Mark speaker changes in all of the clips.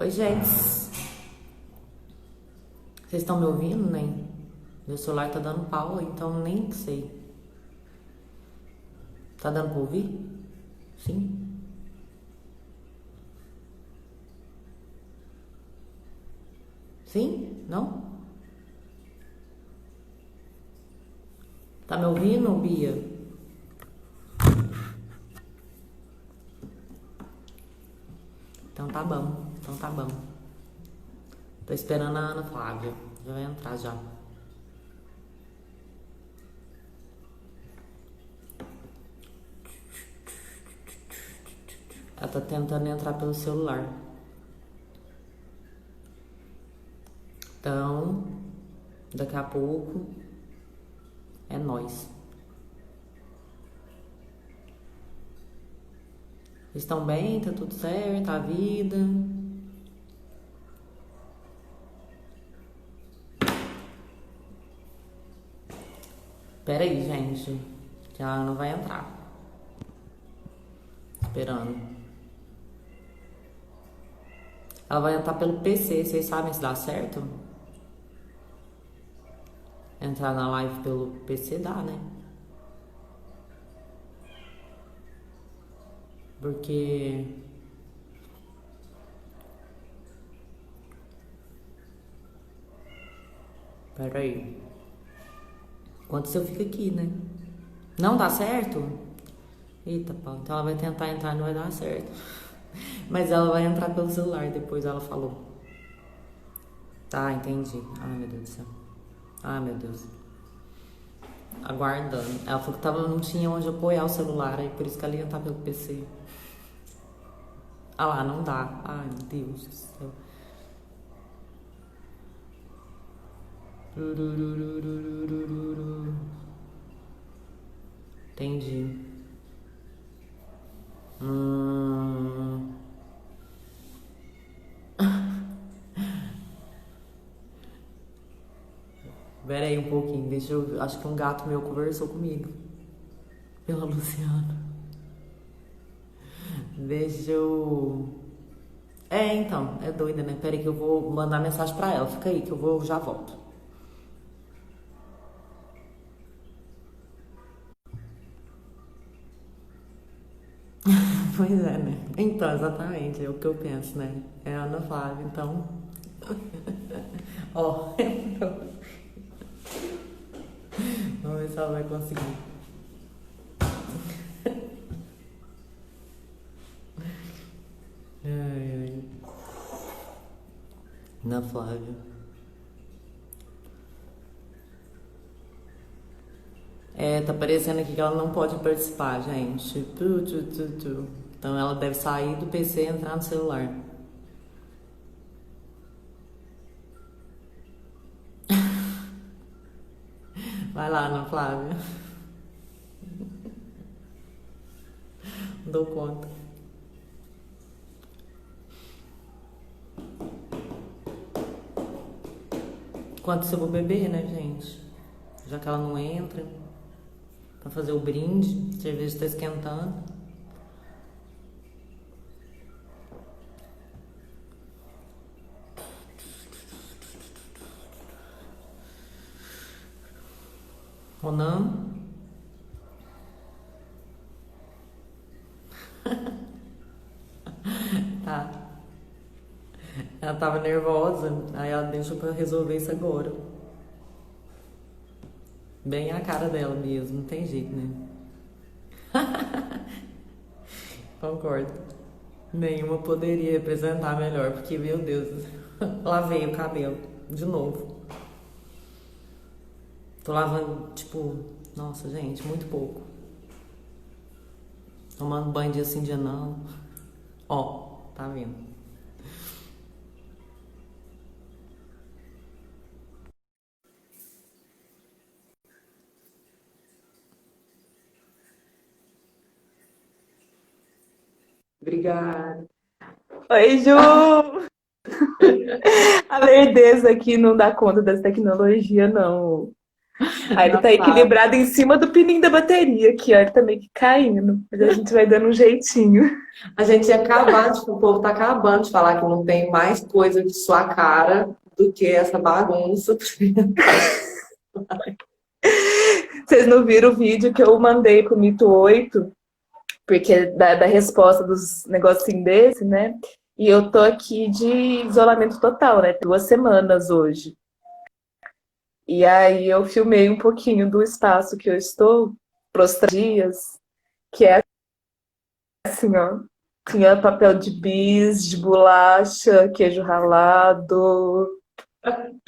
Speaker 1: Oi, gente. Vocês estão me ouvindo, né? Meu celular tá dando pau, então nem sei. Tá dando pra ouvir? Sim? Sim? Não? Tá me ouvindo, Bia? Então tá bom. Então tá bom. Tô esperando a Ana Flávia. Já vai entrar já. Ela tá tentando entrar pelo celular. Então, daqui a pouco é nós. Vocês estão bem? Tá tudo certo? A vida? Pera aí, gente. Que ela não vai entrar. Esperando. Ela vai entrar pelo PC. Vocês sabem se dá certo? Entrar na live pelo PC dá, né? Porque. Pera aí. Quanto se eu fico aqui, né? Não dá certo? Eita, pau. Então ela vai tentar entrar e não vai dar certo. Mas ela vai entrar pelo celular, depois ela falou. Tá, entendi. Ai, meu Deus do céu. Ai, meu Deus. Aguardando. Ela falou que não tinha onde apoiar o celular, aí por isso que ela ia entrar pelo PC. Ah lá, não dá. Ai, meu Deus do céu. Entendi. Hum. Pera aí um pouquinho, deixa eu. Acho que um gato meu conversou comigo. Pela Luciana. Deixa eu. É, então, é doida, né? Pera aí que eu vou mandar mensagem pra ela. Fica aí que eu vou, já volto. Pois é, né? Então, exatamente, é o que eu penso, né? É a Ana Flávia, então. Ó, vamos ver se ela vai conseguir. Ai, ai. Ana Flávia. É, tá parecendo aqui que ela não pode participar, gente. Então ela deve sair do PC e entrar no celular. Vai lá, Ana Flávia. Não dou conta. Quanto se eu vou beber, né, gente? Já que ela não entra, pra fazer o brinde, a cerveja tá esquentando. Ronan, tá. Ela tava nervosa, aí ela deixou pra resolver isso agora. Bem a cara dela mesmo, não tem jeito, né? Concordo. Nenhuma poderia representar melhor, porque, meu Deus, lavei o cabelo de novo. Tô lavando, tipo, nossa, gente, muito pouco. Tomando banho dia sim, dia não. Ó, tá vendo? Obrigada.
Speaker 2: Oi, Ju! A lerdeza aqui não dá conta dessa tecnologia, não. Aí ele
Speaker 1: Na
Speaker 2: tá
Speaker 1: sala.
Speaker 2: equilibrado em cima do pininho da bateria aqui, ó. Ele tá meio que caindo. Mas a gente vai dando um jeitinho.
Speaker 1: A gente ia acabar, tipo, o povo tá acabando de falar que não tem mais coisa de sua cara do que essa bagunça.
Speaker 2: Vocês não viram o vídeo que eu mandei pro Mito 8? Porque da resposta dos negocinhos desse, né? E eu tô aqui de isolamento total, né? 2 semanas hoje. E aí eu filmei um pouquinho do espaço que eu estou, pros 3 dias, que é assim, ó. Tinha papel de bis, de bolacha, queijo ralado.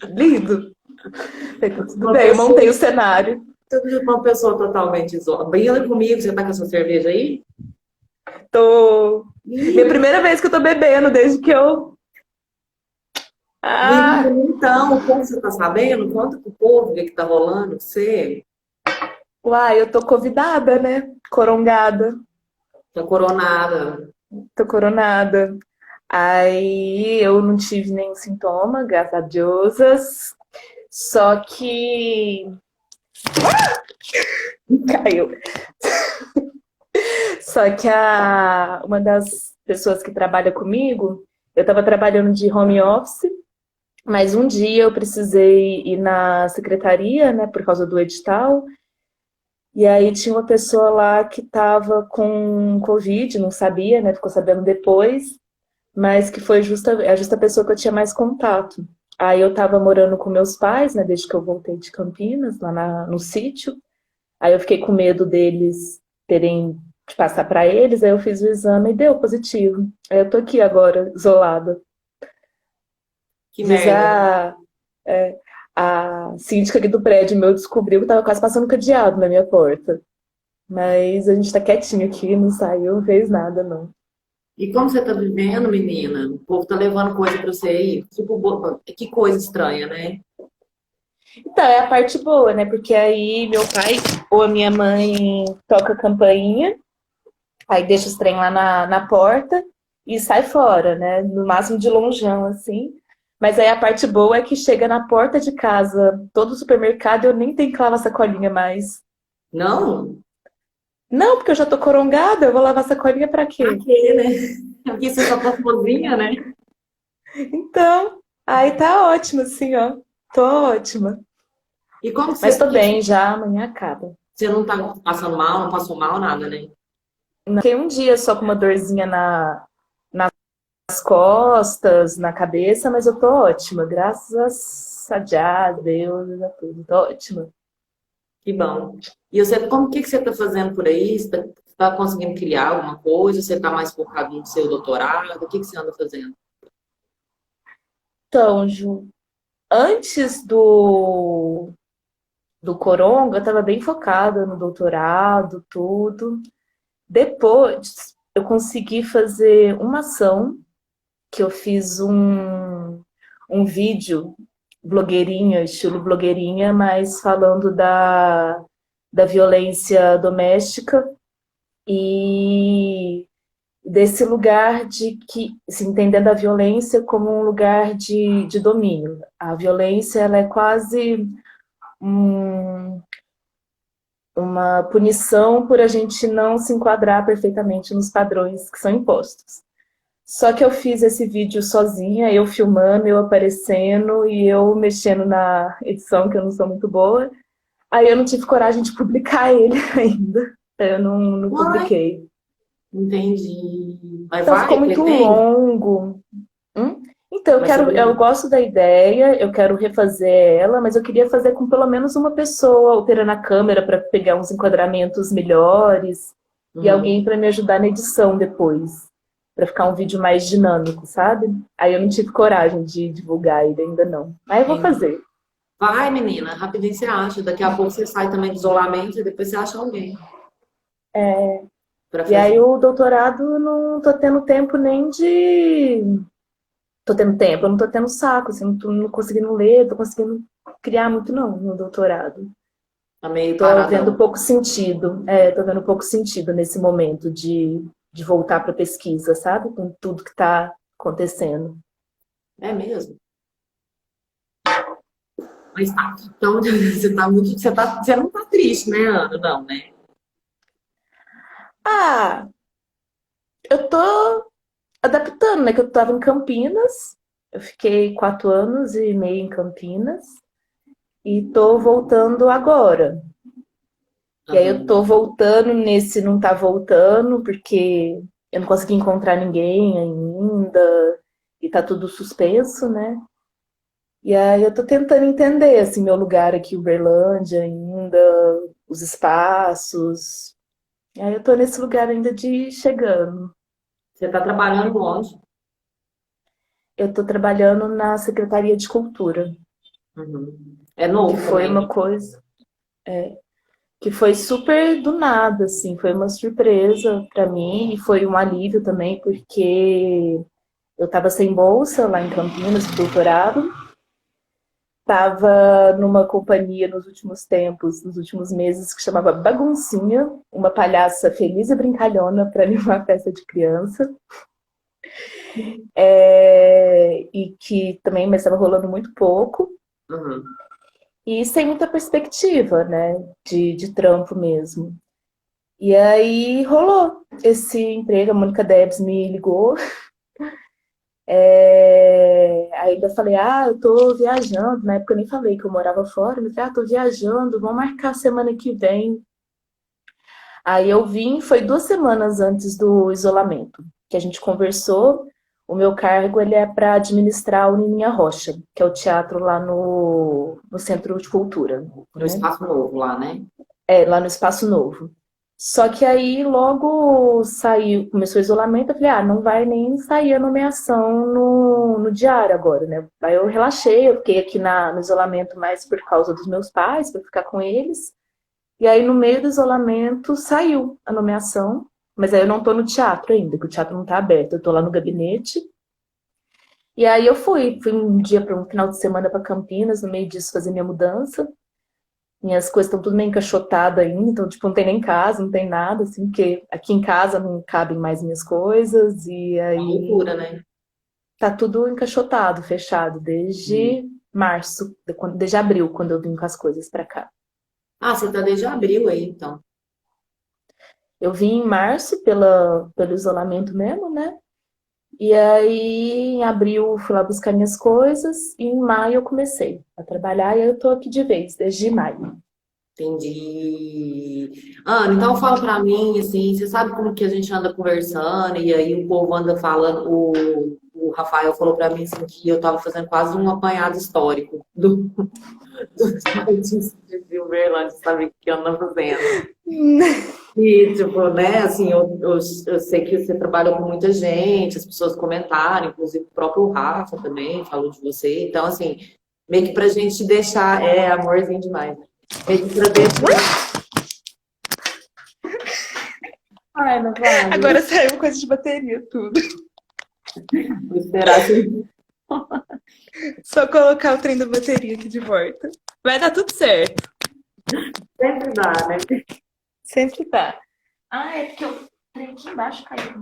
Speaker 2: Lindo. Falei, tá tudo
Speaker 1: Uma
Speaker 2: bem, eu
Speaker 1: pessoa,
Speaker 2: montei o cenário.
Speaker 1: uma pessoa totalmente isolada. Brinda comigo, você tá com essa cerveja aí?
Speaker 2: Tô. Minha
Speaker 1: Ih,
Speaker 2: primeira vez que eu tô bebendo, desde que eu.
Speaker 1: menina,
Speaker 2: Ah!
Speaker 1: então, o povo você tá sabendo? Conta pro povo o que que tá rolando com você.
Speaker 2: Uai, eu tô convidada, né? Corongada.
Speaker 1: Tá coronada.
Speaker 2: Tô coronada. Aí eu não tive nenhum sintoma, graças a Deus. Só que caiu. Só que uma das pessoas que trabalha comigo, eu estava trabalhando de home office, mas um dia eu precisei ir na secretaria, né, por causa do edital. E aí tinha uma pessoa lá que estava com Covid, não sabia, né? Ficou sabendo depois, mas que foi a justa pessoa que eu tinha mais contato. Aí eu estava morando com meus pais, né? Desde que eu voltei de Campinas, lá no sítio. Aí eu fiquei com medo deles terem de passar para eles, aí eu fiz o exame e deu positivo. Aí eu tô aqui agora, isolada.
Speaker 1: Que
Speaker 2: Diz
Speaker 1: merda, né?
Speaker 2: a síndica aqui do prédio meu descobriu que tava quase passando um cadeado na minha porta. Mas a gente tá quietinho aqui, não saiu, não fez nada, não.
Speaker 1: E como você tá vivendo, menina? O povo tá levando coisa pra você aí. Tipo, que coisa estranha, né?
Speaker 2: Então, é a parte boa, né? Porque aí meu pai ou a minha mãe toca a campainha, aí deixa os trem lá na porta e sai fora, né? No máximo de longeão, assim. Mas aí a parte boa é que chega na porta de casa, todo supermercado, eu nem tenho que lavar sacolinha mais.
Speaker 1: Não?
Speaker 2: Não, porque eu já tô corongada, eu vou lavar sacolinha pra
Speaker 1: Pra
Speaker 2: quê?
Speaker 1: quê, né? Aqui você só tá sozinha, né?
Speaker 2: Então, aí tá ótimo, assim, ó. Tô ótima.
Speaker 1: E como
Speaker 2: Mas
Speaker 1: você,
Speaker 2: tô bem já, amanhã acaba.
Speaker 1: você não tá passando mal, não passou mal, nada, né?
Speaker 2: Fiquei um dia só com uma dorzinha nas costas, na cabeça, mas eu tô ótima. Graças a Deus, a tudo. Tô ótima.
Speaker 1: Que bom. E você, como que você tá fazendo por aí? Você tá conseguindo criar alguma coisa? Você tá mais focado no seu doutorado? O que que você anda fazendo?
Speaker 2: Então, Ju, antes do Coronga, eu tava bem focada no doutorado, tudo. Depois, eu consegui fazer uma ação que eu fiz um vídeo blogueirinha, estilo blogueirinha, mas falando da violência doméstica e desse lugar de que, se entendendo a violência como um lugar de domínio. A violência ela é quase um, uma punição por a gente não se enquadrar perfeitamente nos padrões que são impostos. Só que eu fiz esse vídeo sozinha, eu filmando, eu aparecendo e eu mexendo na edição, que eu não sou muito boa. Aí eu não tive coragem de publicar ele ainda. Eu não
Speaker 1: Uai,
Speaker 2: publiquei.
Speaker 1: entendi. Mas
Speaker 2: Então ficou
Speaker 1: vai,
Speaker 2: muito
Speaker 1: pretende?
Speaker 2: longo. Hum? Então
Speaker 1: Vai ser
Speaker 2: eu
Speaker 1: bonito.
Speaker 2: gosto da ideia, eu quero refazer ela, mas eu queria fazer com pelo menos uma pessoa operando a câmera para pegar uns enquadramentos melhores e
Speaker 1: Uhum.
Speaker 2: alguém para me ajudar na edição depois, para ficar um vídeo mais dinâmico, sabe? Aí eu não tive coragem de divulgar ele ainda não. Mas eu vou
Speaker 1: Entendi.
Speaker 2: fazer.
Speaker 1: Vai, menina, rapidinho você acha. Daqui a pouco você sai também do isolamento e depois você acha alguém para
Speaker 2: E
Speaker 1: fazer.
Speaker 2: aí o doutorado não tô tendo tempo nem de tô tendo tempo, eu não tô tendo saco, assim, não tô não conseguindo ler, tô conseguindo criar muito não no doutorado.
Speaker 1: Tá meio
Speaker 2: Tô vendo
Speaker 1: paradão.
Speaker 2: pouco sentido, tô vendo pouco sentido nesse momento de voltar para pesquisa, sabe? Com tudo que está acontecendo.
Speaker 1: É mesmo? Mas tá. Então, você tá muito. Você não tá triste, né, Ana? Não, né?
Speaker 2: Ah, eu tô adaptando, né? Que eu tava em Campinas. Eu fiquei 4 anos e meio em Campinas e tô voltando agora. E aí eu
Speaker 1: Aham.
Speaker 2: tô voltando nesse não tá voltando, porque eu não consegui encontrar ninguém ainda e tá tudo suspenso, né? E aí eu tô tentando entender assim meu lugar aqui em Uberlândia ainda, os espaços. E aí eu tô nesse lugar ainda de chegando.
Speaker 1: Você tá trabalhando onde?
Speaker 2: Eu tô trabalhando na Secretaria de Cultura,
Speaker 1: Uhum. É
Speaker 2: que
Speaker 1: novo
Speaker 2: foi
Speaker 1: também,
Speaker 2: uma
Speaker 1: né?
Speaker 2: coisa que foi super do nada, assim, foi uma surpresa para mim e foi um alívio também, porque eu estava sem bolsa lá em Campinas, pro doutorado, estava numa companhia nos últimos tempos, nos últimos meses, que chamava Baguncinha, uma palhaça feliz e brincalhona para animar a festa de criança, e que também, mas estava rolando muito pouco,
Speaker 1: Uhum.
Speaker 2: e sem muita perspectiva, né, de trampo mesmo. E aí rolou esse emprego, a Mônica Debs me ligou. Ainda falei, eu tô viajando. Na época eu nem falei que eu morava fora. Eu falei, tô viajando, vamos marcar semana que vem. Aí eu vim, foi 2 semanas antes do isolamento, que a gente conversou. O meu cargo ele é para administrar o Nininha Rocha, que é o teatro lá no Centro de Cultura,
Speaker 1: No
Speaker 2: né?
Speaker 1: espaço novo lá, né?
Speaker 2: É, lá no Espaço Novo. Só que aí logo saiu, começou o isolamento, eu falei, não vai nem sair a nomeação no diário agora, né? Aí eu relaxei, eu fiquei aqui no isolamento mais por causa dos meus pais, para ficar com eles. E aí no meio do isolamento saiu a nomeação, mas aí eu não tô no teatro ainda, que o teatro não tá aberto, eu tô lá no gabinete. E aí eu fui um dia para um final de semana para Campinas, no meio disso fazer minha mudança. Minhas coisas estão tudo meio encaixotadas ainda, então, tipo, não tem nem casa, não tem nada, assim, porque aqui em casa não cabem mais minhas coisas, e
Speaker 1: Uma loucura,
Speaker 2: aí
Speaker 1: né?
Speaker 2: tá tudo encaixotado, fechado,
Speaker 1: Uhum.
Speaker 2: desde março, desde abril, quando eu vim com as coisas pra cá.
Speaker 1: Ah, você tá desde abril aí, então.
Speaker 2: Eu vim em março pelo isolamento mesmo, né? E aí, em abril, eu fui lá buscar minhas coisas, e em maio eu comecei a trabalhar, e aí eu tô aqui de vez, desde maio.
Speaker 1: Entendi. Ana, então fala pra mim, assim, você sabe como que a gente anda conversando e aí o povo anda falando, o Rafael falou pra mim, assim, que eu tava fazendo quase um apanhado histórico dos artistas de Uberlândia, sabe, que anda fazendo. E, tipo, né, assim, eu sei que você trabalhou com muita gente, as pessoas comentaram, inclusive o próprio Rafa também falou de você. Então, assim, meio que pra gente deixar, amorzinho demais. Meio que pra deixar. Ai, não
Speaker 2: Agora
Speaker 1: vale.
Speaker 2: saiu coisa de bateria, tudo.
Speaker 1: Vou esperar assim.
Speaker 2: Só colocar o trem da bateria aqui de volta. Vai dar tudo certo.
Speaker 1: Sempre dá, né?
Speaker 2: Sempre tá. É porque o trem aqui embaixo caiu.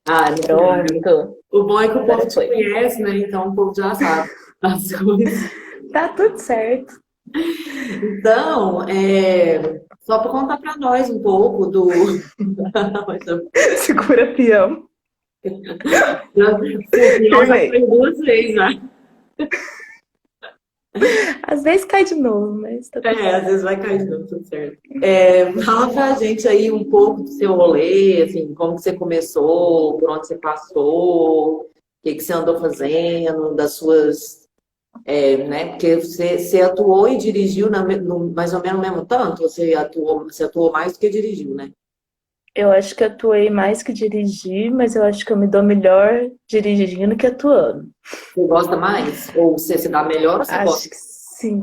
Speaker 1: Ah, não precisa.
Speaker 2: Pronto.
Speaker 1: O bom é que o povo
Speaker 2: Agora
Speaker 1: te
Speaker 2: foi.
Speaker 1: conhece, né? Então o povo já sabe as coisas.
Speaker 2: Tá tudo certo.
Speaker 1: Então, só para contar para nós um pouco do.
Speaker 2: Segura peão.
Speaker 1: O peão já
Speaker 2: Firmei.
Speaker 1: foi 2 vezes já.
Speaker 2: Às vezes cai de novo, mas tá tudo
Speaker 1: Às
Speaker 2: certo.
Speaker 1: vezes vai cair de novo, tudo certo. Fala pra gente aí um pouco do seu rolê, assim, como que você começou, por onde você passou, o que que você andou fazendo, das suas, né? Porque você atuou e dirigiu mais ou menos no mesmo tanto, você atuou mais do que dirigiu, né?
Speaker 2: Eu acho que atuei mais que dirigir, mas eu acho que eu me dou melhor dirigindo que atuando.
Speaker 1: Você gosta mais? Ou você se dá melhor ou você gosta?
Speaker 2: Acho que sim.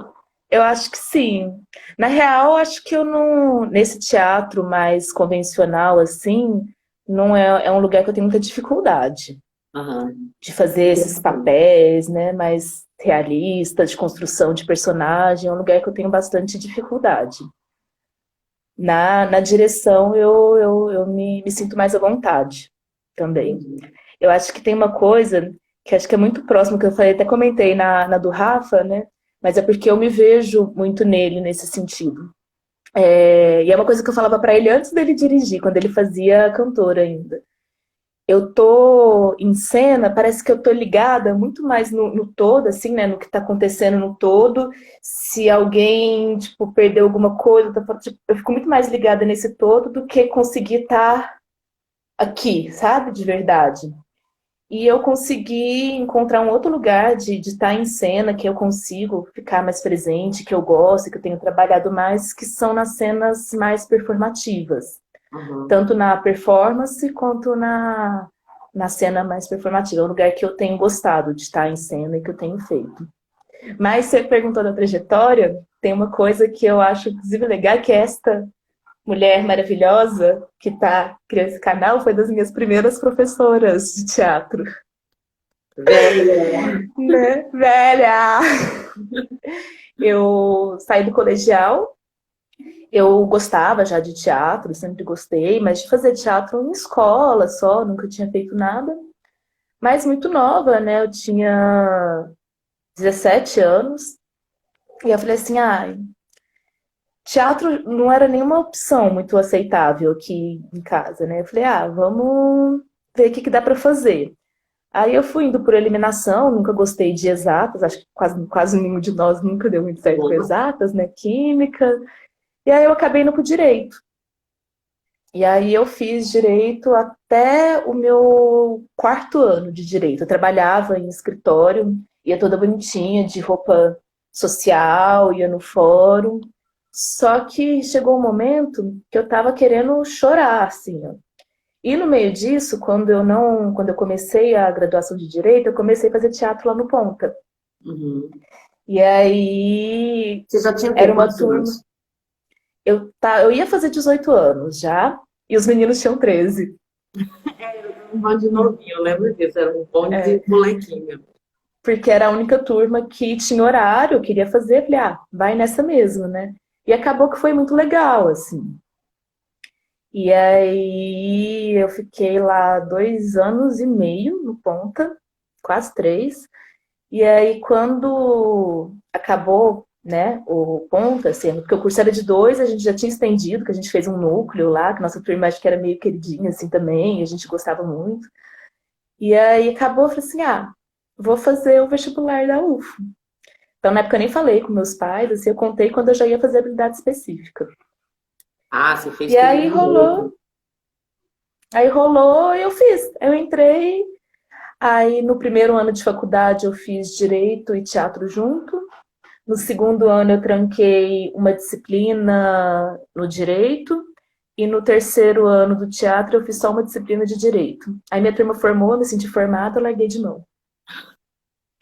Speaker 2: Eu acho que sim. Na real, acho que eu não. Nesse teatro mais convencional, assim, não é um lugar que eu tenho muita dificuldade
Speaker 1: Aham.
Speaker 2: de fazer esses papéis, né? Mais realistas, de construção de personagem. É um lugar que eu tenho bastante dificuldade. Na direção, eu me sinto mais à vontade também.
Speaker 1: Entendi.
Speaker 2: Eu acho que tem uma coisa. que acho que é muito próximo, que eu falei, até comentei na do Rafa, né? Mas é porque eu me vejo muito nele nesse sentido. E é uma coisa que eu falava pra ele antes dele dirigir, quando ele fazia cantora ainda. Eu tô em cena, parece que eu tô ligada muito mais no todo, assim, né? No que tá acontecendo no todo. Se alguém, tipo, perdeu alguma coisa, tipo, eu fico muito mais ligada nesse todo do que conseguir estar aqui, sabe? De verdade. E eu consegui encontrar um outro lugar de estar em cena, que eu consigo ficar mais presente, que eu gosto, que eu tenho trabalhado mais, que são nas cenas mais performativas.
Speaker 1: Uhum.
Speaker 2: Tanto na performance quanto na cena mais performativa. É um lugar que eu tenho gostado de estar em cena e que eu tenho feito. Mas você perguntou da trajetória, tem uma coisa que eu acho, inclusive, legal, que é esta mulher maravilhosa que está criando esse canal foi das minhas primeiras professoras de teatro.
Speaker 1: Velha.
Speaker 2: Né? Velha! Eu saí do colegial, eu gostava já de teatro, sempre gostei, mas de fazer teatro em escola só, nunca tinha feito nada. Mas muito nova, né? Eu tinha 17 anos. E eu falei assim, teatro não era nenhuma opção muito aceitável aqui em casa, né? Eu falei, vamos ver o que dá para fazer. Aí eu fui indo por eliminação, nunca gostei de exatas, acho que quase nenhum de nós nunca deu muito certo com exatas, né? Química. E aí eu acabei indo pro direito. E aí eu fiz direito até o meu quarto ano de direito. Eu trabalhava em escritório, ia toda bonitinha, de roupa social, ia no fórum. Só que chegou um momento que eu tava querendo chorar, assim, ó. E no meio disso, quando eu comecei a graduação de direito, eu comecei a fazer teatro lá no Ponta.
Speaker 1: Uhum.
Speaker 2: E aí
Speaker 1: Você já tinha o quê?
Speaker 2: era uma
Speaker 1: Quantos
Speaker 2: turma.
Speaker 1: anos?
Speaker 2: Eu ia fazer 18 anos já, e os meninos tinham 13.
Speaker 1: Um bando de novinho, eu lembro disso. Era um bando de molequinho.
Speaker 2: Porque era a única turma que tinha horário, eu queria fazer, falei, vai nessa mesmo, né? E acabou que foi muito legal, assim. E aí eu fiquei lá 2 anos e meio no Ponta, quase 3. E aí quando acabou, né, o Ponta, assim, porque o curso era de 2, a gente já tinha estendido, que a gente fez um núcleo lá, que nossa turma acho que era meio queridinha, assim, também, e a gente gostava muito. E aí acabou, eu falei assim, vou fazer o vestibular da UFO. Então, na época, eu nem falei com meus pais, assim, eu contei quando eu já ia fazer habilidade específica.
Speaker 1: Ah, você fez
Speaker 2: E
Speaker 1: tudo de novo.
Speaker 2: aí rolou e eu fiz. Eu entrei, aí no primeiro ano de faculdade eu fiz direito e teatro junto. No segundo ano eu tranquei uma disciplina no direito. E no terceiro ano do teatro eu fiz só uma disciplina de direito. Aí minha turma formou, eu me senti formada, eu larguei de mão.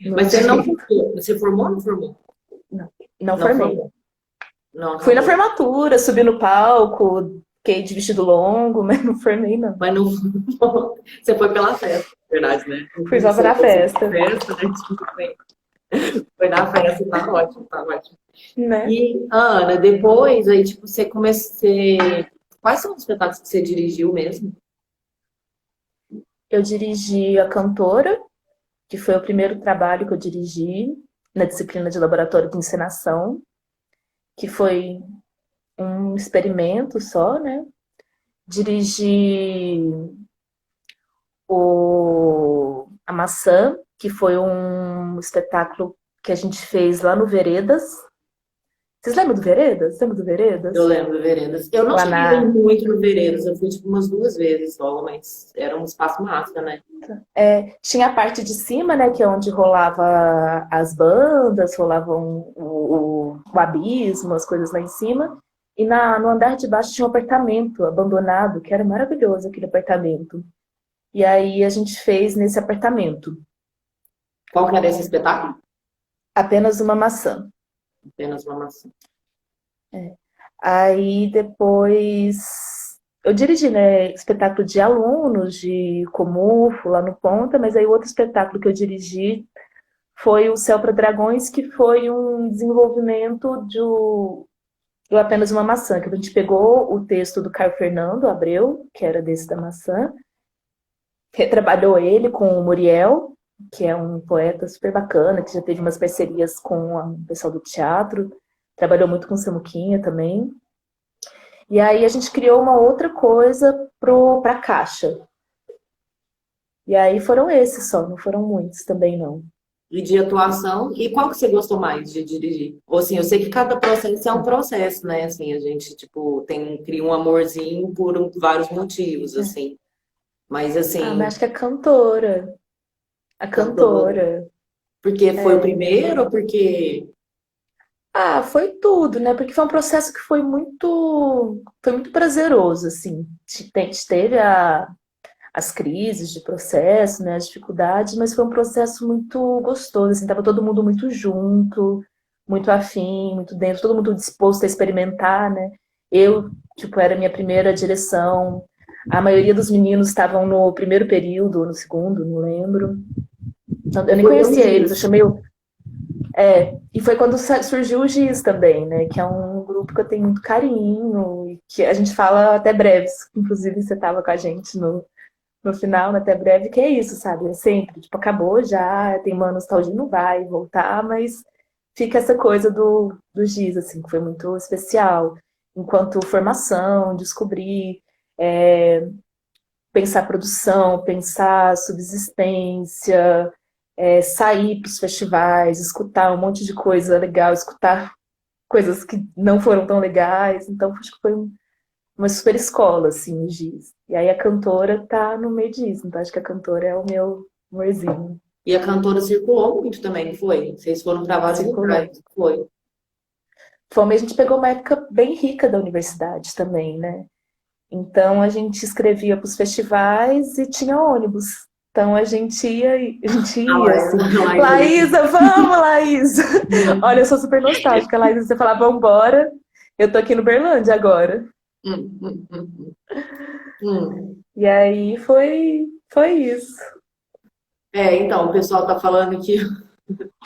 Speaker 2: No
Speaker 1: Mas você não
Speaker 2: direito.
Speaker 1: formou. Você formou ou não formou?
Speaker 2: Não, não
Speaker 1: Não
Speaker 2: formei.
Speaker 1: formou. Não
Speaker 2: Fui na
Speaker 1: acabou.
Speaker 2: formatura, subi no palco, fiquei de vestido longo, mas não formei, não.
Speaker 1: Mas não formou. Você foi pela festa, na verdade, né? Não
Speaker 2: Fui só
Speaker 1: começou
Speaker 2: pra
Speaker 1: com essa
Speaker 2: festa,
Speaker 1: festa, né? Tipo, foi na festa, tá ótimo, tá ótimo.
Speaker 2: né?
Speaker 1: E, Ana, depois, aí, tipo, você começou. Quais são os espetáculos que você dirigiu mesmo?
Speaker 2: Eu dirigi A Cantora, que foi o primeiro trabalho que eu dirigi na disciplina de laboratório de encenação, que foi um experimento só, né? Dirigi A Maçã, que foi um espetáculo que a gente fez lá no Veredas. Vocês lembram do Veredas? Lembra do
Speaker 1: Eu
Speaker 2: Veredas?
Speaker 1: lembro do Veredas. Eu não
Speaker 2: Lá
Speaker 1: cheguei a ir
Speaker 2: na.
Speaker 1: muito no Veredas, eu fui tipo umas 2 vezes só, mas era um espaço massa, né?
Speaker 2: Tinha a parte de cima, né, que é onde rolava as bandas, rolavam o abismo, as coisas lá em cima. E no andar de baixo tinha um apartamento abandonado, que era maravilhoso aquele apartamento. E aí a gente fez nesse apartamento
Speaker 1: Qual que era esse espetáculo?
Speaker 2: apenas uma maçã.
Speaker 1: Apenas uma maçã.
Speaker 2: Aí depois eu dirigi, né, espetáculo de alunos de Comufo lá no Ponta, mas aí o outro espetáculo que eu dirigi foi o Céu para Dragões, que foi um desenvolvimento do Apenas uma Maçã, que a gente pegou o texto do Caio Fernando Abreu, que era desse da maçã, retrabalhou ele com o Muriel, que é um poeta super bacana, que já teve umas parcerias com o pessoal do teatro, trabalhou muito com Samuquinha também. E aí a gente criou uma outra coisa para a Caixa. E aí foram esses só, não foram muitos também não.
Speaker 1: E de atuação, e qual que você gostou mais de dirigir? Ou assim, eu sei que cada processo é um processo, né? Assim, a gente, tipo, cria um amorzinho por vários motivos, assim. Mas,
Speaker 2: Ah,
Speaker 1: assim,
Speaker 2: mas acho que a cantora. A
Speaker 1: cantora.
Speaker 2: cantora.
Speaker 1: Porque foi o primeiro ou porque...
Speaker 2: Ah, foi tudo, né? Porque foi um processo que foi muito prazeroso, assim. Teve as crises de processo, né? As dificuldades, mas foi um processo muito gostoso, assim. Tava todo mundo muito junto, muito afim, muito dentro, todo mundo disposto a experimentar, né? Eu, tipo, era a minha primeira direção. A maioria dos meninos estavam no primeiro período, ou no segundo, não lembro. Então, eu nem
Speaker 1: Foi o
Speaker 2: conhecia eles, eu
Speaker 1: Giz.
Speaker 2: chamei e foi quando surgiu o GIS também, né? Que é um grupo que eu tenho muito carinho e que a gente fala até breves. Inclusive, você estava com a gente no final, no até breve, que é isso, sabe? É sempre, tipo, acabou já, tem uma nostalgia, não vai voltar, mas fica essa coisa do GIS, assim, que foi muito especial. Enquanto formação, descobrir, é, pensar produção, pensar subsistência, sair para os festivais, escutar um monte de coisa legal, escutar coisas que não foram tão legais. Então, acho que foi uma super escola, assim, o Giz. E aí a cantora tá no meio disso. Então, acho que a cantora é o meu amorzinho.
Speaker 1: E a cantora circulou muito também, não foi? Vocês foram para vários
Speaker 2: Circulou.
Speaker 1: lugares, foi?
Speaker 2: Fome, a gente pegou uma época bem rica da universidade também, né? Então, a gente escrevia para os festivais e tinha ônibus. Então a gente
Speaker 1: A
Speaker 2: ia
Speaker 1: Laísa,
Speaker 2: assim,
Speaker 1: a Laísa.
Speaker 2: Laísa, vamos, Laísa! Olha, eu sou super nostálgica, Laísa, você falava, vambora, eu tô aqui no Berlândia agora.
Speaker 1: Hum, hum, hum, hum.
Speaker 2: E aí foi isso.
Speaker 1: É, então, o pessoal tá falando que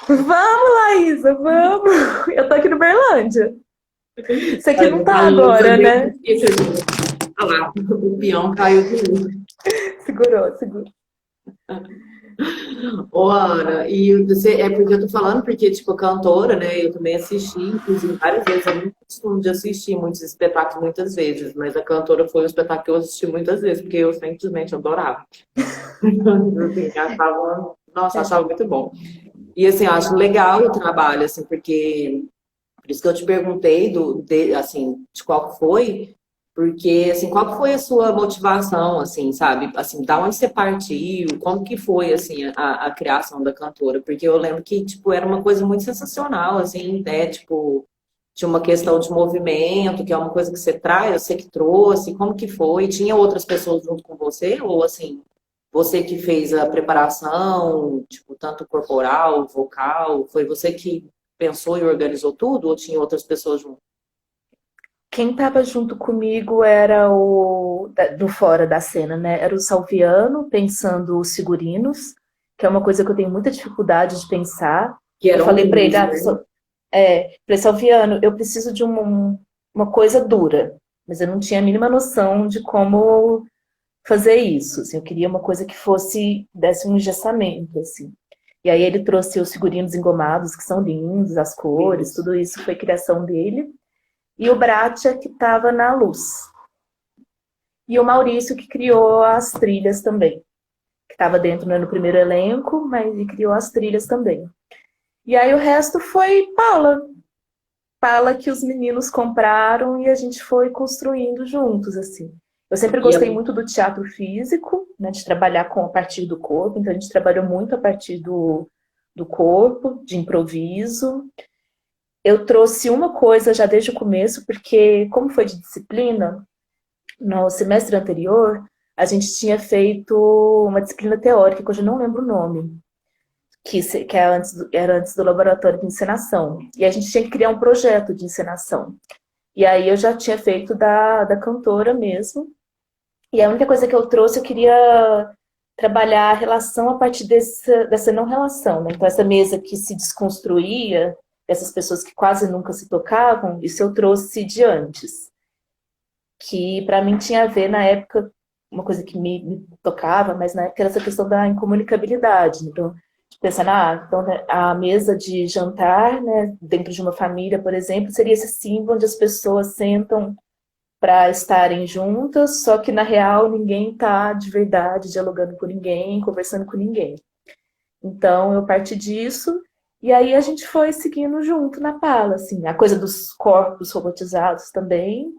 Speaker 2: Vamos, Laísa, vamos! Eu tô aqui no Berlândia. Você aqui não
Speaker 1: a
Speaker 2: tá
Speaker 1: lousa
Speaker 2: agora,
Speaker 1: deu.
Speaker 2: né?
Speaker 1: Olha lá, o peão caiu de mim.
Speaker 2: Segurou, segurou.
Speaker 1: Ô, Ana, e você, é porque eu tô falando, porque, tipo, cantora, né? Eu também assisti, inclusive, várias vezes. Eu não costumo de assistir muitos espetáculos muitas vezes, mas a cantora foi um espetáculo que eu assisti muitas vezes, porque eu simplesmente adorava. Assim, achava, nossa, achava muito bom. E, assim, eu acho legal o trabalho, assim, porque, por isso que eu te perguntei, assim, de qual foi. Porque, assim, qual que foi a sua motivação, assim, sabe? Assim, da onde você partiu? Como que foi, assim, a criação da cantora? Porque eu lembro que, tipo, era uma coisa muito sensacional, assim, né? Tipo, tinha uma questão de movimento, que é uma coisa que você traz, você que trouxe. Como que foi? Tinha outras pessoas junto com você? Ou, assim, você que fez a preparação, tipo, tanto corporal, vocal? Foi você que pensou e organizou tudo? Ou tinha outras pessoas junto?
Speaker 2: Quem estava junto comigo era do fora da cena, né? Era o Salviano, pensando os figurinos, que é uma coisa que eu tenho muita dificuldade de pensar.
Speaker 1: Que
Speaker 2: Eu
Speaker 1: eram
Speaker 2: falei para ele,
Speaker 1: lindos, né?
Speaker 2: falei, Salviano, eu preciso de uma coisa dura, mas eu não tinha a mínima noção de como fazer isso. Assim, eu queria uma coisa que desse um engessamento, assim. E aí ele trouxe os figurinos engomados, que são lindos, as cores,
Speaker 1: Lindos.
Speaker 2: tudo isso foi criação dele. E o Bratia, que estava na luz. E o Maurício, que criou as trilhas também. Que estava dentro, né, no primeiro elenco, mas ele criou as trilhas também. E aí o resto foi Paula. Paula que os meninos compraram e a gente foi construindo juntos, assim. Eu sempre
Speaker 1: E
Speaker 2: gostei muito do teatro físico, né, de trabalhar a partir do corpo, então a gente trabalhou muito a partir do corpo, de improviso. Eu trouxe uma coisa já desde o começo, porque como foi de disciplina, no semestre anterior, a gente tinha feito uma disciplina teórica, que hoje eu não lembro o nome, que era antes do laboratório de encenação. E a gente tinha que criar um projeto de encenação. E aí eu já tinha feito da cantora mesmo. E a única coisa que eu trouxe, eu queria trabalhar a relação a partir dessa não relação, né? Então, essa mesa que se desconstruía, dessas pessoas que quase nunca se tocavam, isso eu trouxe de antes. Que para mim tinha a ver na época uma coisa que me tocava, mas na época era essa questão da incomunicabilidade. Então, pensando, então né, a mesa de jantar, né, dentro de uma família, por exemplo, seria esse símbolo onde as pessoas sentam para estarem juntas, só que na real ninguém está de verdade dialogando com ninguém, conversando com ninguém. Então eu parti disso e aí a gente foi seguindo junto na pala, assim, a coisa dos corpos robotizados também,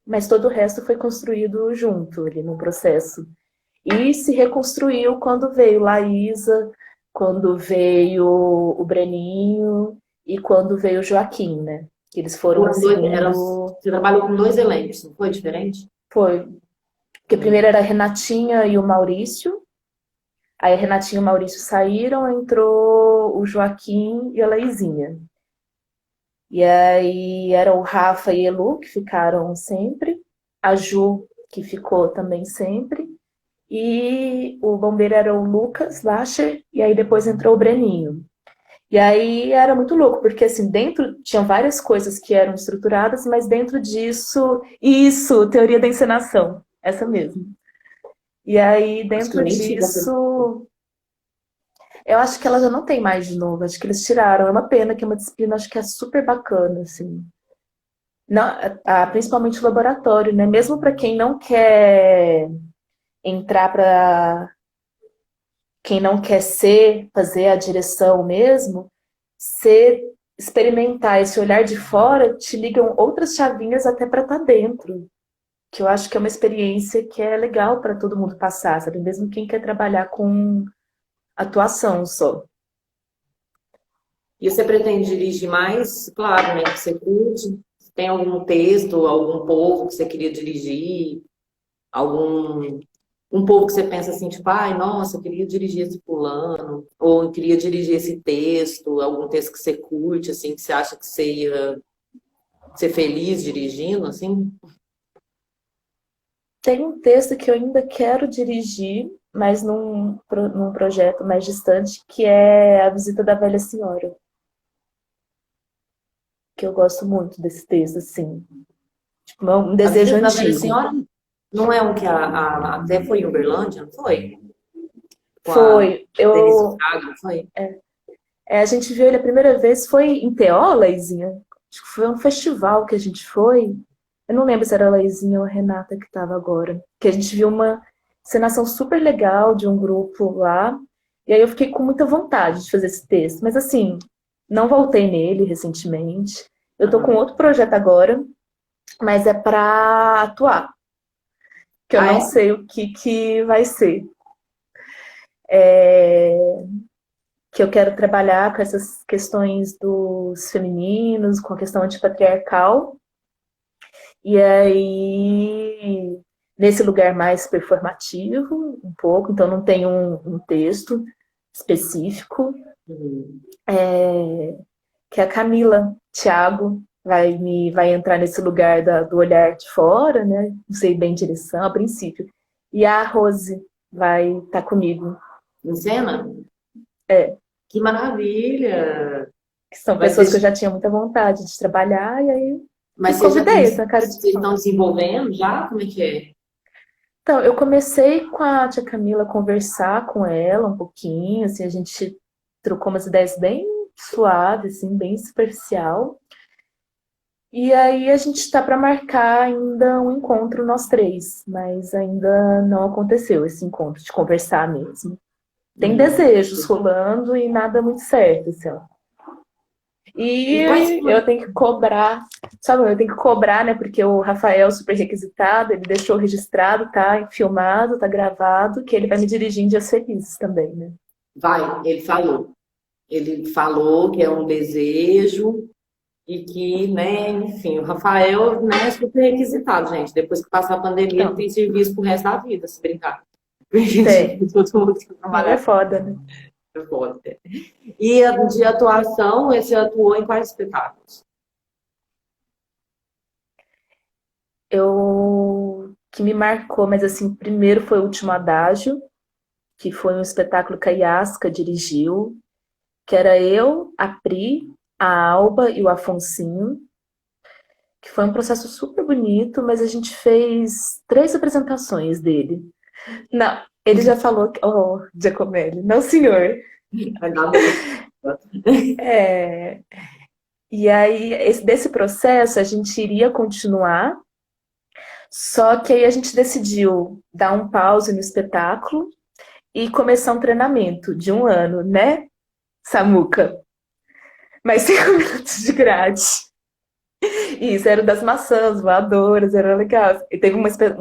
Speaker 2: mas todo o resto foi construído junto ali no processo. E se reconstruiu quando veio Laísa, quando veio o Breninho e quando veio o Joaquim, né? Que eles foram seguindo.
Speaker 1: Você trabalhou com dois elencos, não foi diferente?
Speaker 2: Foi. Porque primeiro era a Renatinha e o Maurício. Aí a Renatinha e o Maurício saíram, entrou o Joaquim e a Laizinha. E aí eram o Rafa e Elu, que ficaram sempre. A Ju, que ficou também sempre. E o bombeiro era o Lucas Lacher, e aí depois entrou o Breninho. E aí era muito louco, porque assim, dentro tinham várias coisas que eram estruturadas, mas dentro disso, isso, teoria da encenação, essa mesmo. E aí
Speaker 1: Acho que eu
Speaker 2: dentro
Speaker 1: nem tive
Speaker 2: disso, eu acho que ela já não tem mais de novo, acho que eles tiraram. É uma pena que é uma disciplina, acho que é super bacana, assim. Não, principalmente o laboratório, né? Mesmo para quem não quer entrar para quem não quer fazer a direção mesmo, ser, experimentar esse olhar de fora, te ligam outras chavinhas até para estar dentro. Que eu acho que é uma experiência que é legal para todo mundo passar, sabe? Mesmo quem quer trabalhar com atuação só.
Speaker 1: E você pretende dirigir mais? Claro, né? Que você curte. Tem algum texto, algum povo que você queria dirigir? Algum um povo que você pensa assim, tipo, ai, nossa, eu queria dirigir esse fulano, ou eu queria dirigir esse texto, algum texto que você curte, assim, que você acha que você ia ser feliz dirigindo, assim?
Speaker 2: Tem um texto que eu ainda quero dirigir, mas num projeto mais distante, que é A Visita da Velha Senhora. Que eu gosto muito desse texto, assim. Tipo, é um
Speaker 1: A
Speaker 2: desejo
Speaker 1: Visita da Velha
Speaker 2: antigo.
Speaker 1: Senhora não é um que até foi em Uberlândia, não foi? Com a
Speaker 2: Foi,
Speaker 1: Denise Fraga, não foi?
Speaker 2: a gente viu ele a primeira vez, foi em Teó, Laizinha? Acho que foi um festival que a gente foi. Eu não lembro se era a Laizinha ou a Renata que estava agora. Que a gente viu uma encenação super legal de um grupo lá. E aí eu fiquei com muita vontade de fazer esse texto. Mas assim, não voltei nele recentemente. Eu tô com
Speaker 1: Aham.
Speaker 2: outro projeto agora, mas é para atuar. Que eu
Speaker 1: Ah,
Speaker 2: não
Speaker 1: é?
Speaker 2: sei o que vai ser. É, que eu quero trabalhar com essas questões dos femininos, com a questão antipatriarcal. E aí, nesse lugar mais performativo, um pouco, então não tem um texto específico,
Speaker 1: Uhum.
Speaker 2: que a Camila Thiago vai entrar nesse lugar do olhar de fora, né? Não sei bem direção a princípio. E a Rose vai estar comigo.
Speaker 1: Em cena?
Speaker 2: É,
Speaker 1: Que maravilha!
Speaker 2: que são
Speaker 1: Vai ser.
Speaker 2: pessoas que eu já tinha muita vontade de trabalhar, e aí me
Speaker 1: Mas
Speaker 2: convidei, essa cara de
Speaker 1: vocês
Speaker 2: pau.
Speaker 1: estão desenvolvendo já? Como é que é?
Speaker 2: Então, eu comecei com a tia Camila a conversar com ela um pouquinho, assim, a gente trocou umas ideias bem suaves, assim, bem superficial. E aí a gente está para marcar ainda um encontro nós três, mas ainda não aconteceu esse encontro de conversar mesmo. Tem
Speaker 1: Uhum.
Speaker 2: desejos rolando e nada muito certo, assim, ó.
Speaker 1: E quais
Speaker 2: E
Speaker 1: foram?
Speaker 2: eu tenho que cobrar, sabe, eu tenho que cobrar, né? Porque o Rafael, super requisitado, ele deixou registrado, tá filmado, tá gravado, que ele vai me dirigir em dias felizes também, né?
Speaker 1: Vai, ele falou. Ele falou que é um desejo e que, né, enfim, o Rafael, né, é super requisitado, gente. Depois que passar a pandemia, ele
Speaker 2: Então,
Speaker 1: tem serviço pro resto da vida, se brincar. Porque
Speaker 2: tem.
Speaker 1: todo mundo tem que
Speaker 2: Ele é
Speaker 1: trabalhar
Speaker 2: foda, né?
Speaker 1: com foda. E de atuação, esse atuou em quais espetáculos?
Speaker 2: Que me marcou, mas assim, primeiro foi o Último Adágio, que foi um espetáculo que a Yasca dirigiu, que era eu, a Pri, a Alba e o Afonsinho, que foi um processo super bonito, mas a gente fez 3 apresentações dele. Não, ele já falou que. Oh, Giacomelli, não, senhor.
Speaker 1: Ainda bem.
Speaker 2: É, e aí, desse processo, a gente iria continuar, só que aí a gente decidiu dar um pause no espetáculo e começar um treinamento de 1 ano, né, Samuca? Mais 5 minutos de grade. Isso, era das maçãs voadoras, era legal. E teve essa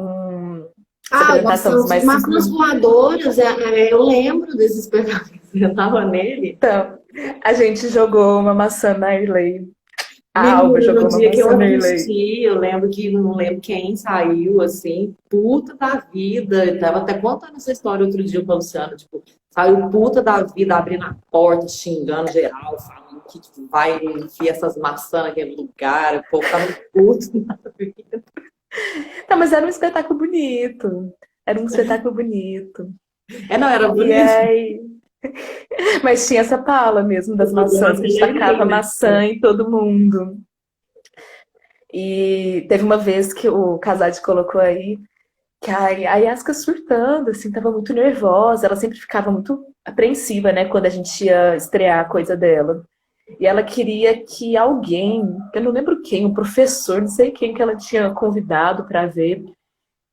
Speaker 1: Ah,
Speaker 2: apresentação dos mais cinco
Speaker 1: maçãs
Speaker 2: minutos.
Speaker 1: voadoras, eu lembro desse espetáculo. Eu tava nele.
Speaker 2: Então, a gente jogou uma maçã na Airley. A Alba
Speaker 1: Menina, no
Speaker 2: jogou uma
Speaker 1: dia que eu
Speaker 2: maçã na Airley.
Speaker 1: assisti, eu lembro que não lembro quem saiu, assim, puta da vida. Eu tava até contando essa história outro dia com a Luciana, tipo, saiu puta da vida, abrindo a porta, xingando geral, falando que tipo, vai enfiar essas maçãs naquele lugar, o povo tava puto da vida.
Speaker 2: Não, mas era um espetáculo bonito. Era um espetáculo bonito.
Speaker 1: É, não, era
Speaker 2: E
Speaker 1: bonito.
Speaker 2: aí. Mas tinha essa pala mesmo
Speaker 1: Eu
Speaker 2: das
Speaker 1: fui
Speaker 2: maçãs, que a gente
Speaker 1: lembrei,
Speaker 2: tacava
Speaker 1: né?
Speaker 2: maçã em todo mundo. E teve uma vez que o Casade colocou aí que a Yaska surtando, assim, tava muito nervosa. Ela sempre ficava muito apreensiva, né, quando a gente ia estrear a coisa dela. E ela queria que alguém, eu não lembro quem, um professor, não sei quem que ela tinha convidado para ver.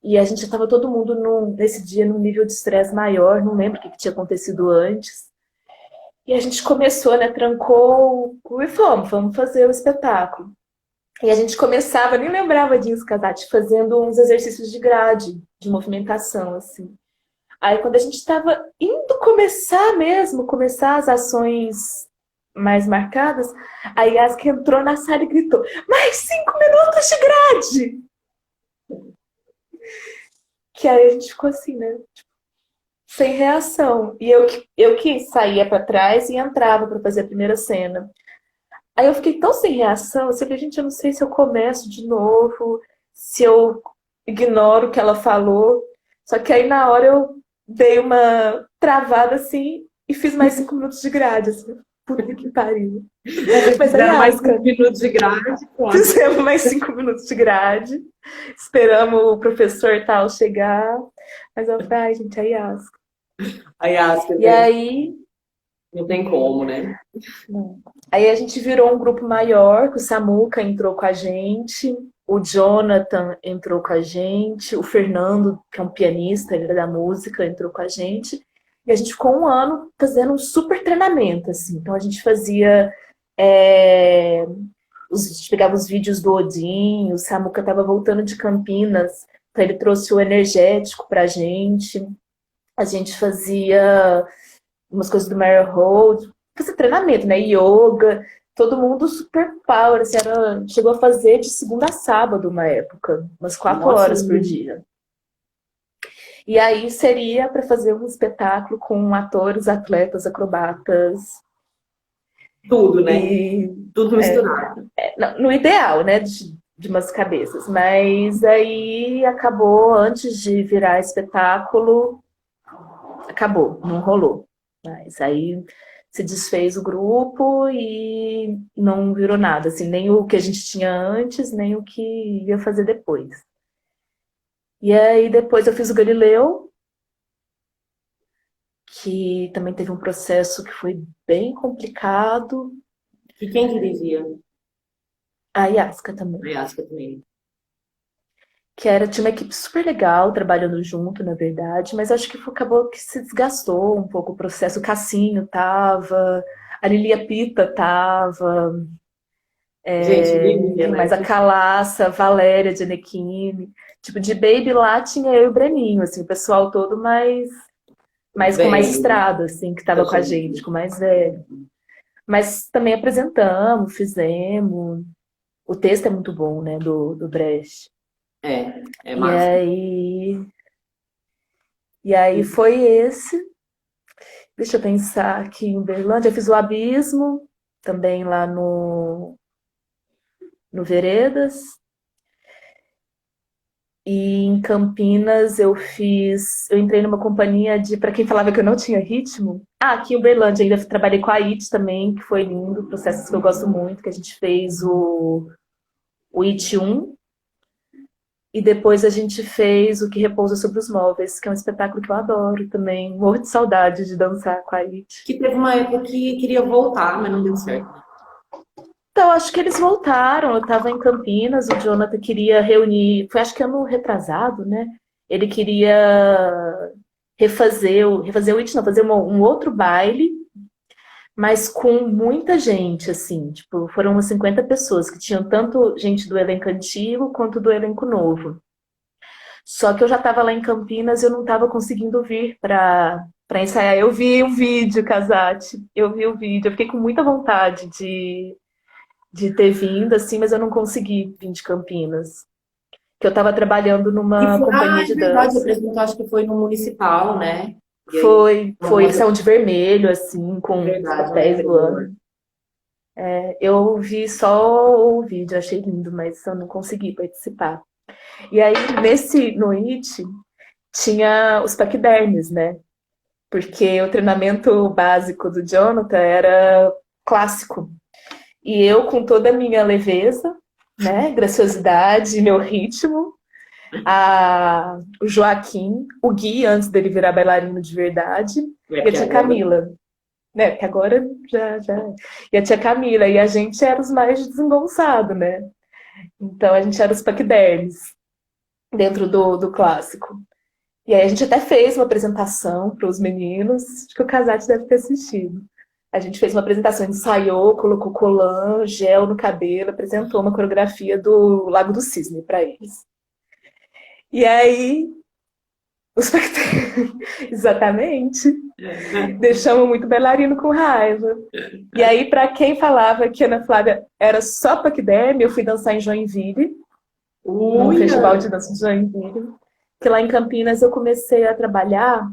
Speaker 2: E a gente já estava todo mundo nesse dia num nível de estresse maior, não lembro o que, que tinha acontecido antes. E a gente começou, né, trancou o cu e vamos fazer o espetáculo. E a gente começava, nem lembrava disso, Casati, fazendo uns exercícios de grade, de movimentação, assim. Aí quando a gente estava indo começar mesmo, começar as ações mais marcadas, a Yaska entrou na sala e gritou: mais 5 minutos de grade! Que aí a gente ficou assim, né? Sem reação. E eu que saía para trás e entrava para fazer a primeira cena. Aí eu fiquei tão sem reação, eu falei, gente, eu não sei se eu começo de novo, se eu ignoro o que ela falou. Só que aí na hora eu dei uma travada assim e fiz mais 5 minutos de grade, assim. Puta que pariu. Mas aí,
Speaker 1: Fizeram mais
Speaker 2: Asca,
Speaker 1: 5 minutos de grade, pronto.
Speaker 2: fizemos mais 5 minutos de grade. Esperamos o professor tal chegar. Mas eu falei, ai, gente, aí, Asca.
Speaker 1: Aí, Asca,
Speaker 2: E
Speaker 1: né?
Speaker 2: aí,
Speaker 1: Não tem como, né?
Speaker 2: não. Aí a gente virou um grupo maior, que o Samuca entrou com a gente, o Jonathan entrou com a gente, o Fernando, que é um pianista, ele é da música, entrou com a gente. E a gente ficou 1 ano fazendo um super treinamento, assim. Então a gente fazia. é, a gente pegava os vídeos do Odin, o Samuca estava voltando de Campinas, então ele trouxe o energético pra gente. A gente fazia umas coisas do Mary Hold, fazer treinamento, né? Yoga, todo mundo super power, assim, chegou a fazer de segunda a sábado uma época, umas 4 horas por
Speaker 1: Nossa,
Speaker 2: dia. E aí seria para fazer um espetáculo com atores, atletas, acrobatas
Speaker 1: tudo, né?
Speaker 2: e
Speaker 1: Tudo misturado.
Speaker 2: no ideal, né, de umas cabeças. Mas aí acabou antes de virar espetáculo, acabou, não rolou. Mas aí se desfez o grupo e não virou nada, assim, nem o que a gente tinha antes, nem o que ia fazer depois. E aí depois eu fiz o Galileu, que também teve um processo que foi bem complicado.
Speaker 1: E quem dirigia?
Speaker 2: A Yaska também.
Speaker 1: A Asca também.
Speaker 2: Tinha uma equipe super legal trabalhando junto, na verdade, mas acho que acabou que se desgastou um pouco o processo. O Cassinho tava, a Lilia Pita tava,
Speaker 1: Gente, Lívia,
Speaker 2: quem
Speaker 1: né?
Speaker 2: mais? A Calaça, a Valéria Gianecchini. Tipo, de Baby lá tinha eu e o Breninho, assim, o pessoal todo mais com mais
Speaker 1: Velho.
Speaker 2: estrada, assim, que tava com a gente, com mais velho. Mas também apresentamos, fizemos. O texto é muito bom, né, do Brecht.
Speaker 1: É
Speaker 2: E
Speaker 1: massa.
Speaker 2: aí, e aí foi esse. Deixa eu pensar aqui em Uberlândia. Eu fiz o Abismo, também lá no Veredas. E em Campinas eu entrei numa companhia para quem falava que eu não tinha ritmo. Ah, aqui em Uberlândia ainda trabalhei com a IT também, que foi lindo, processos que eu gosto muito, que a gente fez o IT 1, E depois a gente fez O Que Repousa Sobre os Móveis, que é um espetáculo que eu adoro também. Morro de saudade de dançar com a It.
Speaker 1: Que teve uma época que queria voltar, mas não deu certo, né?
Speaker 2: Então, acho que eles voltaram. Eu estava em Campinas, o Jonathan queria reunir, foi acho que ano retrasado, né? Ele queria refazer o It, não, fazer um outro baile, mas com muita gente, assim, tipo, foram umas 50 pessoas, que tinham tanto gente do elenco antigo quanto do elenco novo. Só que eu já estava lá em Campinas e eu não estava conseguindo vir para ensaiar. Eu vi o vídeo, Casati, eu vi o vídeo, eu fiquei com muita vontade de ter vindo, assim, mas eu não consegui vir de Campinas. Que eu estava trabalhando
Speaker 1: E
Speaker 2: numa
Speaker 1: foi,
Speaker 2: companhia
Speaker 1: é
Speaker 2: de
Speaker 1: verdade,
Speaker 2: dança.
Speaker 1: apresentou, acho que foi no Municipal, né? E aí,
Speaker 2: Foi, eles são de vermelho, assim, com os
Speaker 1: verdade, eu
Speaker 2: papéis
Speaker 1: lembro.
Speaker 2: voando. Eu vi só o vídeo, achei lindo, mas eu não consegui participar. E aí, no IT, tinha os paquidermes, né? Porque o treinamento básico do Jonathan era clássico. E eu, com toda a minha leveza, né, graciosidade, meu ritmo, o Joaquim, o Gui, antes dele virar bailarino de verdade,
Speaker 1: É
Speaker 2: e a
Speaker 1: porque
Speaker 2: tia
Speaker 1: agora.
Speaker 2: Camila, né, que agora já... E a tia Camila, e a gente era os mais desengonçados, né? Então a gente era os paquidermes dentro do clássico. E aí a gente até fez uma apresentação para os meninos, acho que o Casati deve ter assistido. A gente fez uma apresentação, ensaiou, colocou colã, gel no cabelo, apresentou uma coreografia do Lago do Cisne para eles. E aí, os exatamente, deixamos muito bailarino com raiva. E aí, para quem falava que Ana Flávia era só paquiderme, eu fui dançar em Joinville, num
Speaker 1: Uia!
Speaker 2: festival de dança de Joinville, que lá em Campinas eu comecei a trabalhar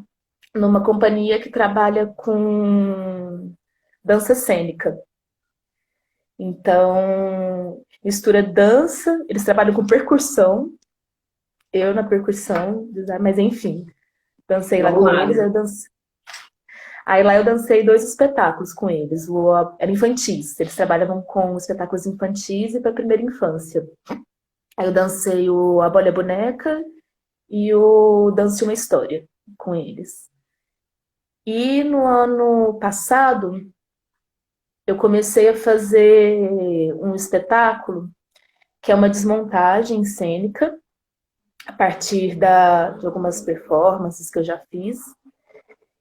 Speaker 2: numa companhia que trabalha com dança cênica. Então, mistura dança, eles trabalham com percussão, eu na percussão, mas enfim, dancei lá
Speaker 1: Vamos
Speaker 2: com
Speaker 1: lá,
Speaker 2: eles,
Speaker 1: né?
Speaker 2: aí lá eu dancei 2 espetáculos com eles, eram infantis, eles trabalhavam com espetáculos infantis e para primeira infância. Aí eu dancei A Bola e a Boneca e o Dance uma História com eles. E no ano passado, eu comecei a fazer um espetáculo que é uma desmontagem cênica, a partir de algumas performances que eu já fiz,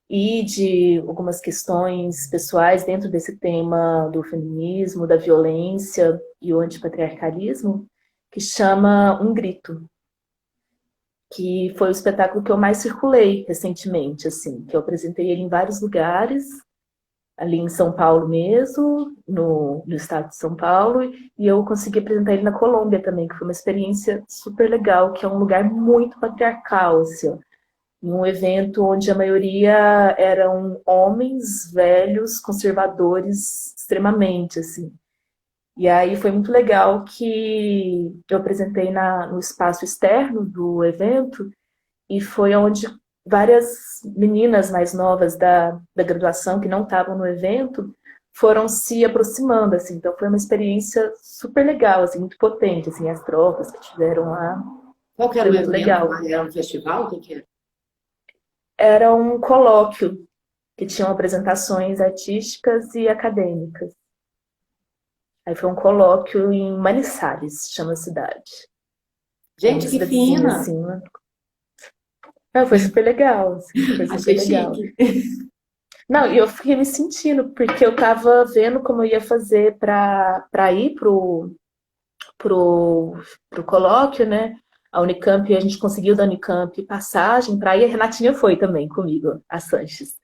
Speaker 2: e de algumas questões pessoais dentro desse tema do feminismo, da violência e o antipatriarcalismo, que chama Um Grito, que foi o espetáculo que eu mais circulei recentemente, assim, que eu apresentei ele em vários lugares, ali em São Paulo mesmo, no estado de São Paulo, e eu consegui apresentar ele na Colômbia também, que foi uma experiência super legal, que é um lugar muito patriarcal, assim, em um evento onde a maioria eram homens velhos, conservadores, extremamente, assim. E aí foi muito legal que eu apresentei no espaço externo do evento, e foi onde várias meninas mais novas da graduação, que não estavam no evento, foram se aproximando, assim. Então foi uma experiência super legal, assim, muito potente, assim, as trocas que tiveram lá,
Speaker 1: Qual que era
Speaker 2: foi
Speaker 1: o
Speaker 2: muito
Speaker 1: evento
Speaker 2: legal.
Speaker 1: lá? Era um festival? O que que era?
Speaker 2: Era um colóquio que tinham apresentações artísticas e acadêmicas. Aí foi um colóquio em Manizales, chama a cidade. É uma
Speaker 1: Gente, que
Speaker 2: cidadezinha
Speaker 1: fina!
Speaker 2: assim, né? Foi super legal, assim, foi super
Speaker 1: Achei
Speaker 2: legal.
Speaker 1: chique.
Speaker 2: Não, e eu fiquei me sentindo, porque eu tava vendo como eu ia fazer para ir pro colóquio, né? A Unicamp, a gente conseguiu da Unicamp passagem para ir, a Renatinha foi também comigo, a Sanches.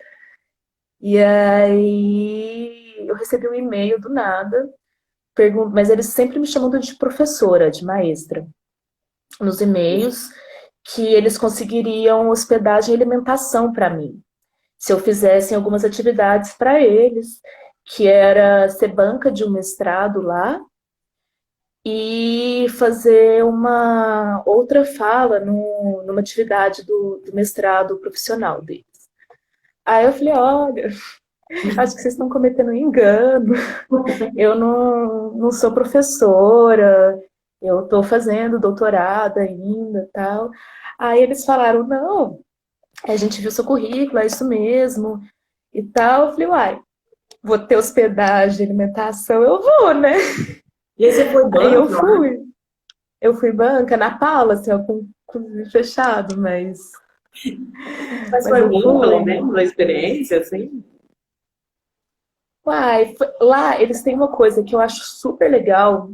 Speaker 2: E aí eu recebi um e-mail do nada, mas eles sempre me chamando de professora, de maestra, nos e-mails, que eles conseguiriam hospedagem e alimentação para mim, se eu fizesse algumas atividades para eles, que era ser banca de um mestrado lá e fazer uma outra fala numa atividade do mestrado profissional deles. Aí eu falei, olha, acho que vocês estão cometendo um engano, eu não sou professora, eu tô fazendo doutorado ainda e tal. Aí eles falaram, não, a gente viu seu currículo, é isso mesmo e tal. Eu falei, uai, vou ter hospedagem, alimentação, eu vou, né?
Speaker 1: E aí você foi
Speaker 2: Aí eu
Speaker 1: banco lá?
Speaker 2: fui. Eu fui banca na Paula, assim, ó, com fechado,
Speaker 1: Mas
Speaker 2: mas
Speaker 1: foi
Speaker 2: eu
Speaker 1: bom, pelo
Speaker 2: fui.
Speaker 1: menos, a experiência, assim?
Speaker 2: Uai, lá eles têm uma coisa que eu acho super legal,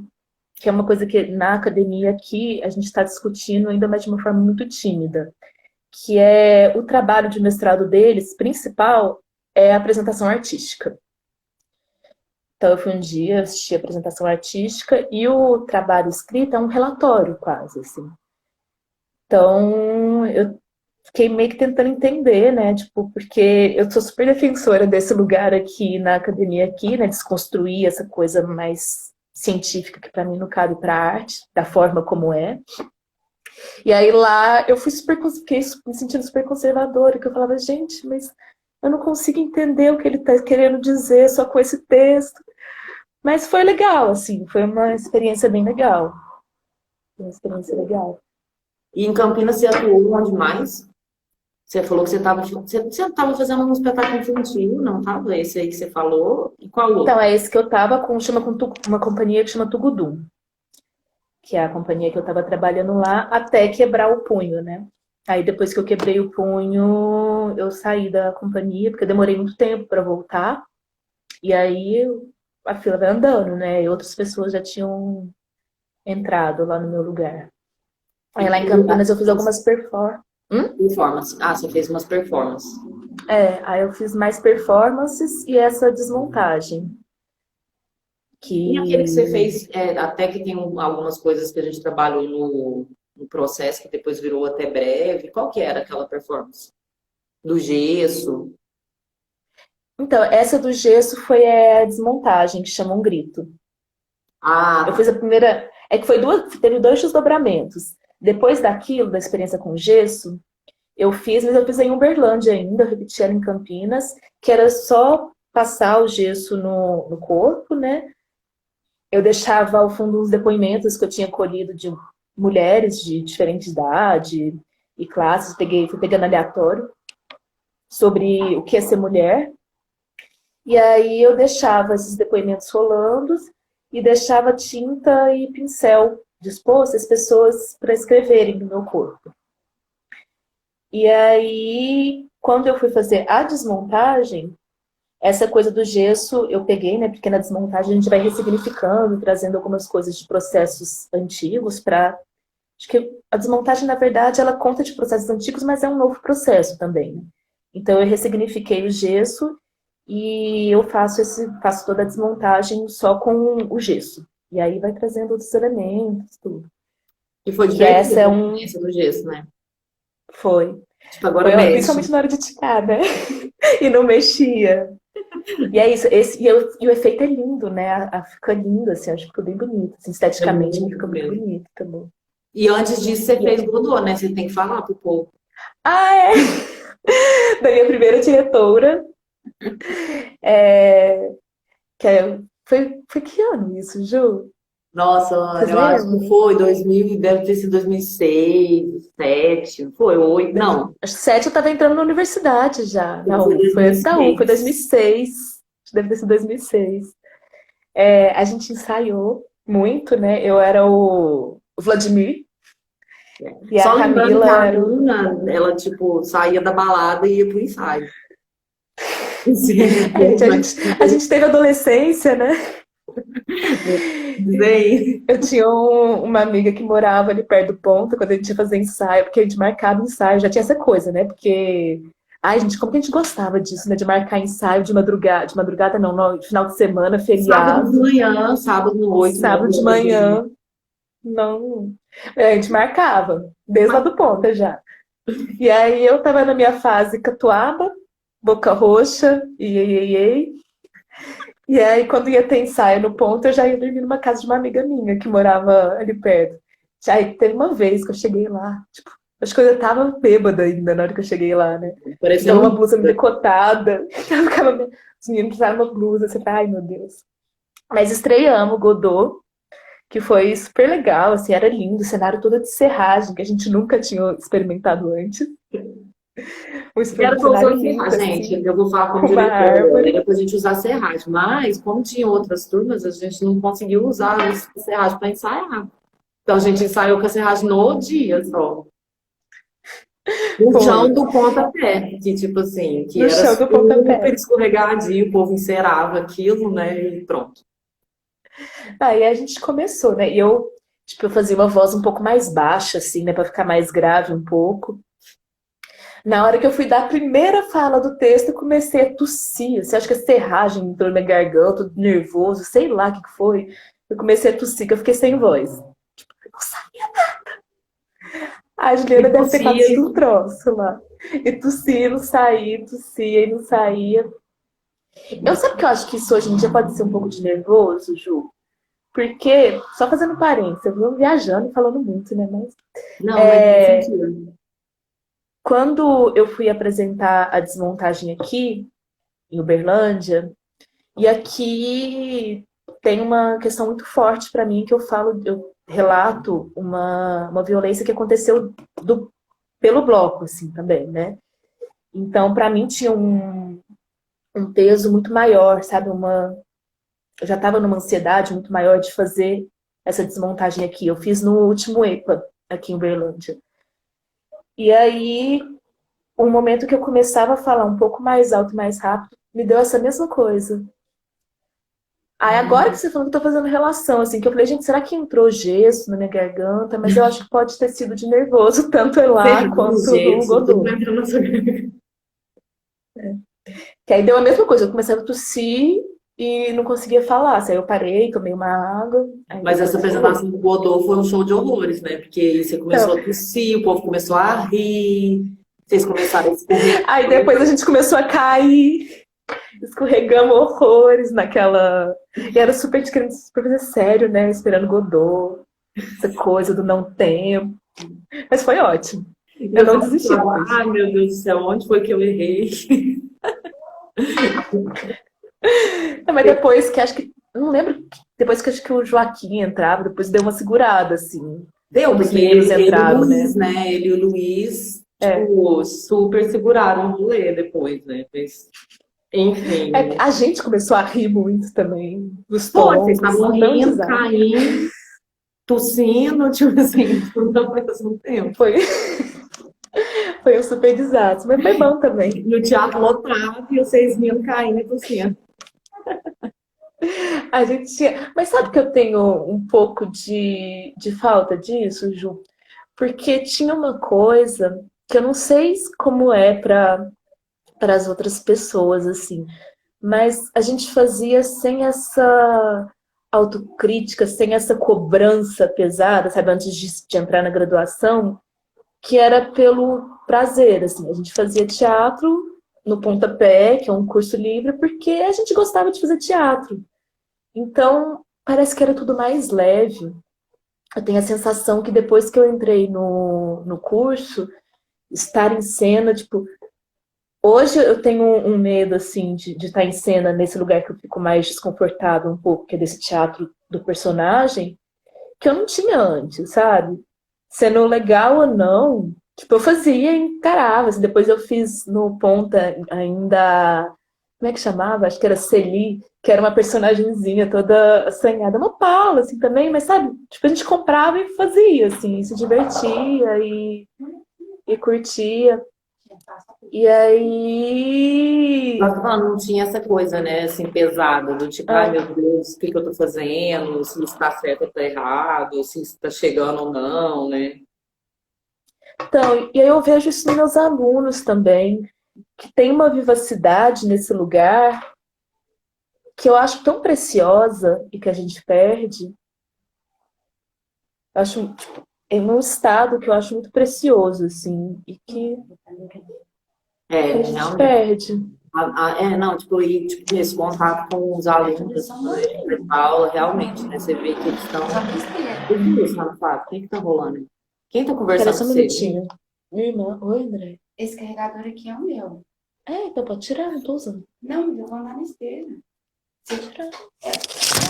Speaker 2: que é uma coisa que na academia aqui a gente está discutindo ainda, mas de uma forma muito tímida, que é o trabalho de mestrado deles, principal, é a apresentação artística. Então, eu fui um dia assistir a apresentação artística e o trabalho escrito é um relatório, quase, assim. Então, eu fiquei meio que tentando entender, né? Tipo, porque eu sou super defensora desse lugar aqui na academia aqui, né? Desconstruir essa coisa mais científica que para mim não cabe para a arte, da forma como é. E aí lá eu fui fiquei me sentindo super conservadora, que eu falava, gente, mas eu não consigo entender o que ele está querendo dizer só com esse texto. Mas foi legal, assim, foi uma experiência bem legal. Foi uma experiência legal.
Speaker 1: E em Campinas você atuou onde mais? Você falou que você tava fazendo um espetáculo infantil, não tava? Esse aí que você falou. E qual
Speaker 2: Então,
Speaker 1: outro?
Speaker 2: é esse que eu tava com, uma companhia que chama Tugudum, que é a companhia que eu tava trabalhando lá, até quebrar o punho, né? Aí depois que eu quebrei o punho, eu saí da companhia, porque eu demorei muito tempo para voltar. E aí a fila vai andando, né? E outras pessoas já tinham entrado lá no meu lugar.
Speaker 1: E
Speaker 2: Aí lá em Campinas eu fiz algumas performances.
Speaker 1: performance. Ah, você fez umas performances.
Speaker 2: É, aí eu fiz mais performances e essa desmontagem.
Speaker 1: E aquele que
Speaker 2: Que
Speaker 1: você fez, até que tem algumas coisas que a gente trabalhou no processo, que depois virou até breve. Qual que era aquela performance? Do gesso.
Speaker 2: Então, essa do gesso foi a desmontagem, que chama um grito. Eu
Speaker 1: Ah,
Speaker 2: fiz a primeira. É que teve dois desdobramentos. Depois daquilo, da experiência com gesso, eu fiz, mas eu fiz em Uberlândia ainda, eu repeti ela em Campinas, que era só passar o gesso no corpo, né? Eu deixava ao fundo uns depoimentos que eu tinha colhido de mulheres de diferente idade e classes, fui pegando aleatório sobre o que é ser mulher. E aí eu deixava esses depoimentos rolando e deixava tinta e pincel disposto às pessoas para escreverem no meu corpo. E aí, quando eu fui fazer a desmontagem, essa coisa do gesso eu peguei, né? Porque na desmontagem a gente vai ressignificando, trazendo algumas coisas de processos antigos para. Acho que a desmontagem, na verdade, ela conta de processos antigos, mas é um novo processo também, né? Então eu ressignifiquei o gesso e eu faço toda a desmontagem só com o gesso. E aí vai trazendo outros elementos, tudo.
Speaker 1: e foi
Speaker 2: Que essa
Speaker 1: divertido
Speaker 2: é
Speaker 1: a
Speaker 2: um.
Speaker 1: experiência do gesso, né?
Speaker 2: Foi.
Speaker 1: Tipo, agora
Speaker 2: Foi,
Speaker 1: mexe.
Speaker 2: principalmente na hora de tirar, né? E não mexia. E é isso, e o efeito é lindo, né? Fica lindo, assim, acho que ficou bem bonito. Assim,
Speaker 1: É
Speaker 2: esteticamente me
Speaker 1: muito
Speaker 2: fica muito
Speaker 1: mesmo.
Speaker 2: bonito também.
Speaker 1: E antes disso você
Speaker 2: E-
Speaker 1: fez Godot, né? Você tem que falar pro povo.
Speaker 2: Ah, é! Da minha primeira diretora, é, foi que ano isso, Ju?
Speaker 1: Nossa, Ana,
Speaker 2: Vocês
Speaker 1: eu acho que
Speaker 2: lembram?
Speaker 1: foi 2000, deve ter sido 2006, 2007, foi 2008, não,
Speaker 2: Acho que 7 eu tava entrando na universidade já, na
Speaker 1: foi
Speaker 2: U. Foi antes da U, foi
Speaker 1: 2006.
Speaker 2: 2006. Deve ter sido 2006. É, a gente ensaiou muito, né? Eu era o Vladimir e a
Speaker 1: Só lembrando
Speaker 2: Camila
Speaker 1: que a
Speaker 2: era o.
Speaker 1: Luna, ela, tipo, saía da balada e ia pro ensaio. Sim,
Speaker 2: É, a gente teve adolescência, né?
Speaker 1: desenho.
Speaker 2: Eu tinha uma amiga que morava ali perto do ponto quando a gente ia fazer ensaio, porque a gente marcava ensaio, já tinha essa coisa, né? Porque, ai, gente, como que a gente gostava disso, né? De marcar ensaio de madrugada não, no final de semana,
Speaker 1: Sábado de
Speaker 2: feriado,
Speaker 1: manhã, sábado no 8
Speaker 2: sábado de
Speaker 1: 9 horas da manhã.
Speaker 2: manhã, não. A gente marcava, desde lá do ponta já. E aí eu tava na minha fase catuaba, boca roxa, iê. E aí, quando ia ter ensaio no ponto, eu já ia dormir numa casa de uma amiga minha que morava ali perto. Aí teve uma vez que eu cheguei lá, tipo, acho que eu tava bêbada ainda na hora que eu cheguei lá, né? Então
Speaker 1: Parecendo
Speaker 2: uma
Speaker 1: um.
Speaker 2: blusa me decotada, os meninos precisavam de uma blusa, você fala, ai meu Deus. Mas estreamos Godot, que foi super legal, assim, era lindo, o cenário todo de serragem, que a gente nunca tinha experimentado antes.
Speaker 1: Era
Speaker 2: Um
Speaker 1: para
Speaker 2: cenário
Speaker 1: usar
Speaker 2: lindo,
Speaker 1: serragem,
Speaker 2: assim,
Speaker 1: gente. Eu vou falar como
Speaker 2: com uma
Speaker 1: diretora,
Speaker 2: árvore.
Speaker 1: era para a gente usar serragem. Mas, como tinha outras turmas, a gente não conseguiu usar a serragem para ensaiar. Então, a gente ensaiou com a serragem no dia só. No chão
Speaker 2: Foi,
Speaker 1: do pontapé, que tipo assim, que
Speaker 2: no
Speaker 1: era
Speaker 2: chão do
Speaker 1: super
Speaker 2: pontapé.
Speaker 1: escorregadio, o povo encerava aquilo, né? E pronto.
Speaker 2: Aí a gente começou, né? E eu, tipo, eu fazia uma voz um pouco mais baixa, assim, né? Pra ficar mais grave um pouco. Na hora que eu fui dar a primeira fala do texto, eu comecei a tossir. Você acha que a serragem entrou na minha garganta, tudo nervoso, sei lá o que que foi. Eu comecei a tossir, que eu fiquei sem voz. Nossa, a
Speaker 1: E
Speaker 2: Juliana deve ter quase
Speaker 1: tossia e
Speaker 2: tido um troço lá. E tossia, não saía, tossia e não saía. Eu sabe que eu acho que isso hoje em dia pode ser um pouco de nervoso, Ju? Porque, só fazendo parênteses, eu vou viajando e falando muito, né? Mas
Speaker 1: não, mas faz sentido.
Speaker 2: quando eu fui apresentar a desmontagem aqui, em Uberlândia, e aqui tem uma questão muito forte para mim que eu relato uma violência que aconteceu pelo bloco, assim, também, né? Então, para mim, tinha um peso muito maior, sabe? Eu já estava numa ansiedade muito maior de fazer essa desmontagem aqui. Eu fiz no último EPA, aqui em Uberlândia. E aí, um momento que eu começava a falar um pouco mais alto, mais rápido, me deu essa mesma coisa. Aí agora que você falou que eu tô fazendo relação, assim, que eu falei, gente, será que entrou gesso na minha garganta? Mas eu acho que pode ter sido de nervoso, tanto lá
Speaker 1: Ferrugem,
Speaker 2: quanto no
Speaker 1: gesso, tudo
Speaker 2: Godot.
Speaker 1: entra na sua.
Speaker 2: Que aí deu a mesma coisa, eu comecei a tossir e não conseguia falar. Aí eu parei, tomei uma água, aí
Speaker 1: Mas essa
Speaker 2: depois rolou.
Speaker 1: apresentação do Godot foi um show de horrores, né? Porque aí você
Speaker 2: Então,
Speaker 1: começou a tossir, o povo começou a rir, vocês começaram a escorrer.
Speaker 2: aí depois a gente começou a cair, escorregamos horrores naquela. E era super super fazer sério, né? Esperando Godot, essa coisa do não tempo. Mas foi ótimo.
Speaker 1: E
Speaker 2: Eu
Speaker 1: eu
Speaker 2: não
Speaker 1: tava
Speaker 2: desisti
Speaker 1: falando,
Speaker 2: depois.
Speaker 1: ai meu Deus do céu, onde foi que eu errei?
Speaker 2: Mas depois que acho que. Não lembro. Depois que acho que o Joaquim entrava, depois deu uma segurada, assim.
Speaker 1: Deu,
Speaker 2: Quando os
Speaker 1: porque
Speaker 2: meninos
Speaker 1: ele e o
Speaker 2: entraram, né?
Speaker 1: Luiz, né? Ele e o Luiz,
Speaker 2: É.
Speaker 1: tipo, super seguraram o rolê depois, né? Mas, enfim,
Speaker 2: É,
Speaker 1: né?
Speaker 2: a gente começou a rir muito também dos
Speaker 1: Foi, vocês
Speaker 2: tombos.
Speaker 1: estavam
Speaker 2: Foi um
Speaker 1: rindo,
Speaker 2: desastre.
Speaker 1: caindo, tossindo, tipo assim, tudo ao mesmo tempo.
Speaker 2: Foi, foi um super desastre. Mas foi bom também.
Speaker 1: No teatro lotado e vocês rindo, caindo e tossindo.
Speaker 2: A gente tinha. Mas sabe que eu tenho um pouco de falta disso, Ju? Porque tinha uma coisa que eu não sei como é para as outras pessoas, assim. Mas a gente fazia sem essa autocrítica, sem essa cobrança pesada, sabe, antes de entrar na graduação, que era pelo prazer, assim. A gente fazia teatro no Pontapé, que é um curso livre, porque a gente gostava de fazer teatro. Então, parece que era tudo mais leve. Eu tenho a sensação que depois que eu entrei no curso, estar em cena, tipo, hoje eu tenho um medo, assim, de estar em cena nesse lugar que eu fico mais desconfortável um pouco, que é desse teatro do personagem, que eu não tinha antes, sabe? Sendo legal ou não, tipo, eu fazia e encarava. Assim, depois eu fiz no Ponta ainda, como é que chamava? Acho que era Celi, que era uma personagemzinha toda assanhada, uma Paula, assim, também, mas sabe? Tipo, a gente comprava e fazia, assim, se divertia e curtia. E
Speaker 1: Nós
Speaker 2: aí.
Speaker 1: falando, não tinha essa coisa, né, assim, pesada, do tipo, ai meu Deus, o que que eu tô fazendo? Se isso tá certo ou tá errado, se isso tá chegando ou não, né?
Speaker 2: Então, e aí eu vejo isso nos meus alunos também, que tem uma vivacidade nesse lugar que eu acho tão preciosa e que a gente perde. Eu acho, tipo, é um estado que eu acho muito precioso, assim, e
Speaker 1: É,
Speaker 2: que a gente
Speaker 1: realmente.
Speaker 2: perde.
Speaker 1: Não, tipo, e tipo, esse contato com os alunos, assim, durante a aula, realmente, né? Você vê que eles estão. O que é isso, Ana Flávia? O que tá rolando? Quem tá
Speaker 2: Espera
Speaker 1: conversando com
Speaker 2: só um
Speaker 1: você?
Speaker 2: minutinho. Minha irmã, oi, André.
Speaker 3: Esse carregador aqui é o meu.
Speaker 2: É, então pode tirar, não tô usando.
Speaker 3: Não, mas eu vou andar na esteira.
Speaker 2: Pode tirar.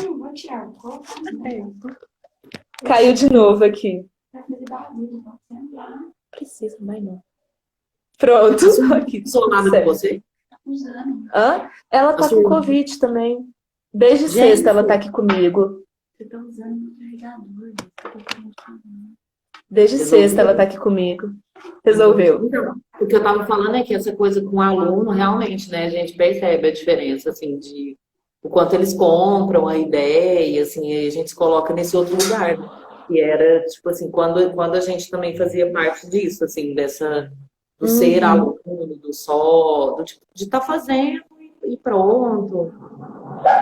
Speaker 3: Eu não vou tirar, vou colocar.
Speaker 2: É. Caiu de novo aqui.
Speaker 3: Vai fazer barulho, pode sentar.
Speaker 2: Precisa, mas não. Pronto. Aqui,
Speaker 1: Isolada com
Speaker 2: certo.
Speaker 1: você?
Speaker 3: Tá usando.
Speaker 2: Hã? Ela tá com Covid também. Desde
Speaker 1: Gente.
Speaker 2: sexta ela tá aqui comigo.
Speaker 3: Você tá usando o carregador.
Speaker 2: Desde
Speaker 1: Resolveu.
Speaker 2: sexta ela tá aqui comigo. Resolveu.
Speaker 1: Então, o que eu tava falando é que essa coisa com o aluno, realmente, né, a gente percebe a diferença, assim, de o quanto eles compram a ideia, assim, e a gente se coloca nesse outro lugar, né? Que era, tipo assim, quando a gente também fazia parte disso, assim, do ser aluno, do tipo, de estar fazendo e pronto.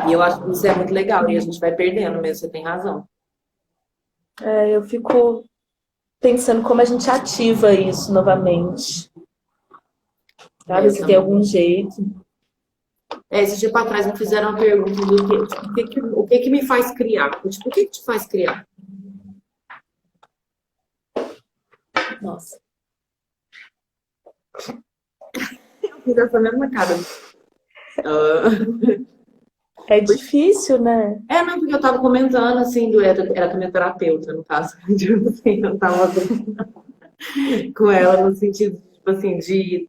Speaker 1: E eu acho que isso é muito legal, e a gente vai perdendo mesmo, você tem razão.
Speaker 2: Eu fico pensando como a gente ativa isso novamente. Sabe, se tem algum jeito.
Speaker 1: Esse dia para trás me fizeram uma pergunta do o que me faz criar? Tipo, o que te faz criar?
Speaker 2: Nossa.
Speaker 1: Eu fiz essa mesma cara.
Speaker 2: É difícil, né?
Speaker 1: Não, porque eu tava comentando, assim, era com a minha terapeuta, no caso. Tipo assim, eu tava com ela no sentido, tipo assim, de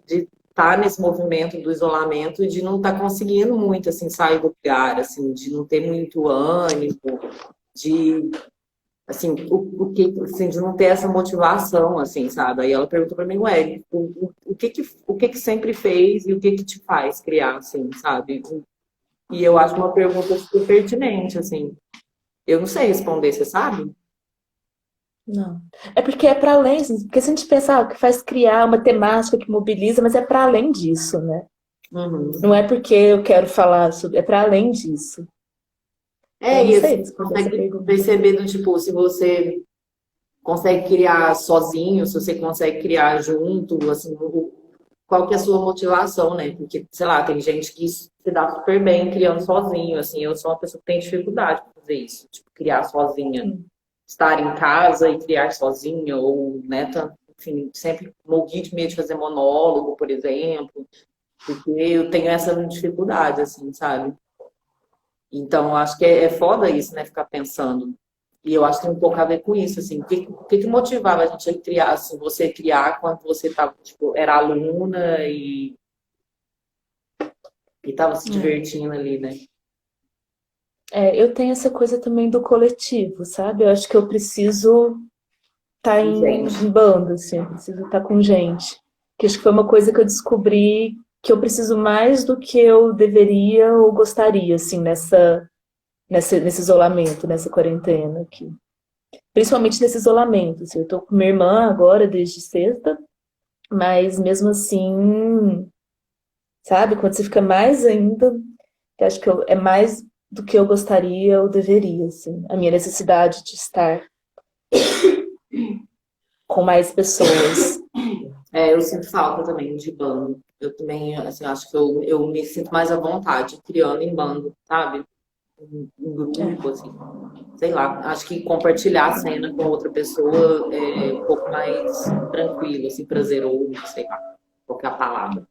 Speaker 1: estar nesse movimento do isolamento e de não estar conseguindo muito, assim, sair do lugar, assim, de não ter muito ânimo, de, assim, assim, de não ter essa motivação, assim, sabe? Aí ela perguntou pra mim, ué, o que sempre fez e o que te faz criar, assim, sabe? E eu acho uma pergunta super pertinente, assim. Eu não sei responder, você sabe?
Speaker 2: Não. É porque é para além, porque se a gente pensar o que faz criar uma temática que mobiliza, mas é para além disso, né?
Speaker 1: Uhum.
Speaker 2: Não é porque eu quero falar sobre, é para além disso. Eu não
Speaker 1: E
Speaker 2: sei
Speaker 1: assim,
Speaker 2: responder essa
Speaker 1: consegue
Speaker 2: pergunta.
Speaker 1: perceber do tipo, se você consegue criar sozinho, se você consegue criar junto, assim, qual que é a sua motivação, né? Porque, sei lá, tem gente que se dá super bem criando sozinho, assim, eu sou uma pessoa que tem dificuldade para fazer isso, tipo, criar sozinha, estar em casa e criar sozinha, ou, né, enfim, sempre morri de medo de fazer monólogo, por exemplo, porque eu tenho essa dificuldade, assim, sabe? Então, eu acho que é foda isso, né, ficar pensando. E eu acho que tem um pouco a ver com isso, assim. O que motivava a gente a criar, assim, você criar quando você tava, tipo, era aluna e tava se divertindo ali, né?
Speaker 2: Eu tenho essa coisa também do coletivo, sabe? Eu acho que eu preciso estar em bando, assim, eu preciso estar com gente. Que acho que foi uma coisa que eu descobri que eu preciso mais do que eu deveria ou gostaria, assim, nesse isolamento, nessa quarentena aqui. Principalmente nesse isolamento, assim, eu tô com minha irmã agora desde sexta, mas mesmo assim, sabe, quando você fica mais ainda, eu acho que é mais do que eu gostaria ou deveria, assim, a minha necessidade de estar com mais pessoas.
Speaker 1: Eu sinto falta também de bando. Eu também, assim, acho que eu me sinto mais à vontade criando em bando, sabe? Em grupo, assim. Sei lá, acho que compartilhar a cena com outra pessoa é um pouco mais tranquilo, assim, prazeroso, sei lá, qual que é a palavra.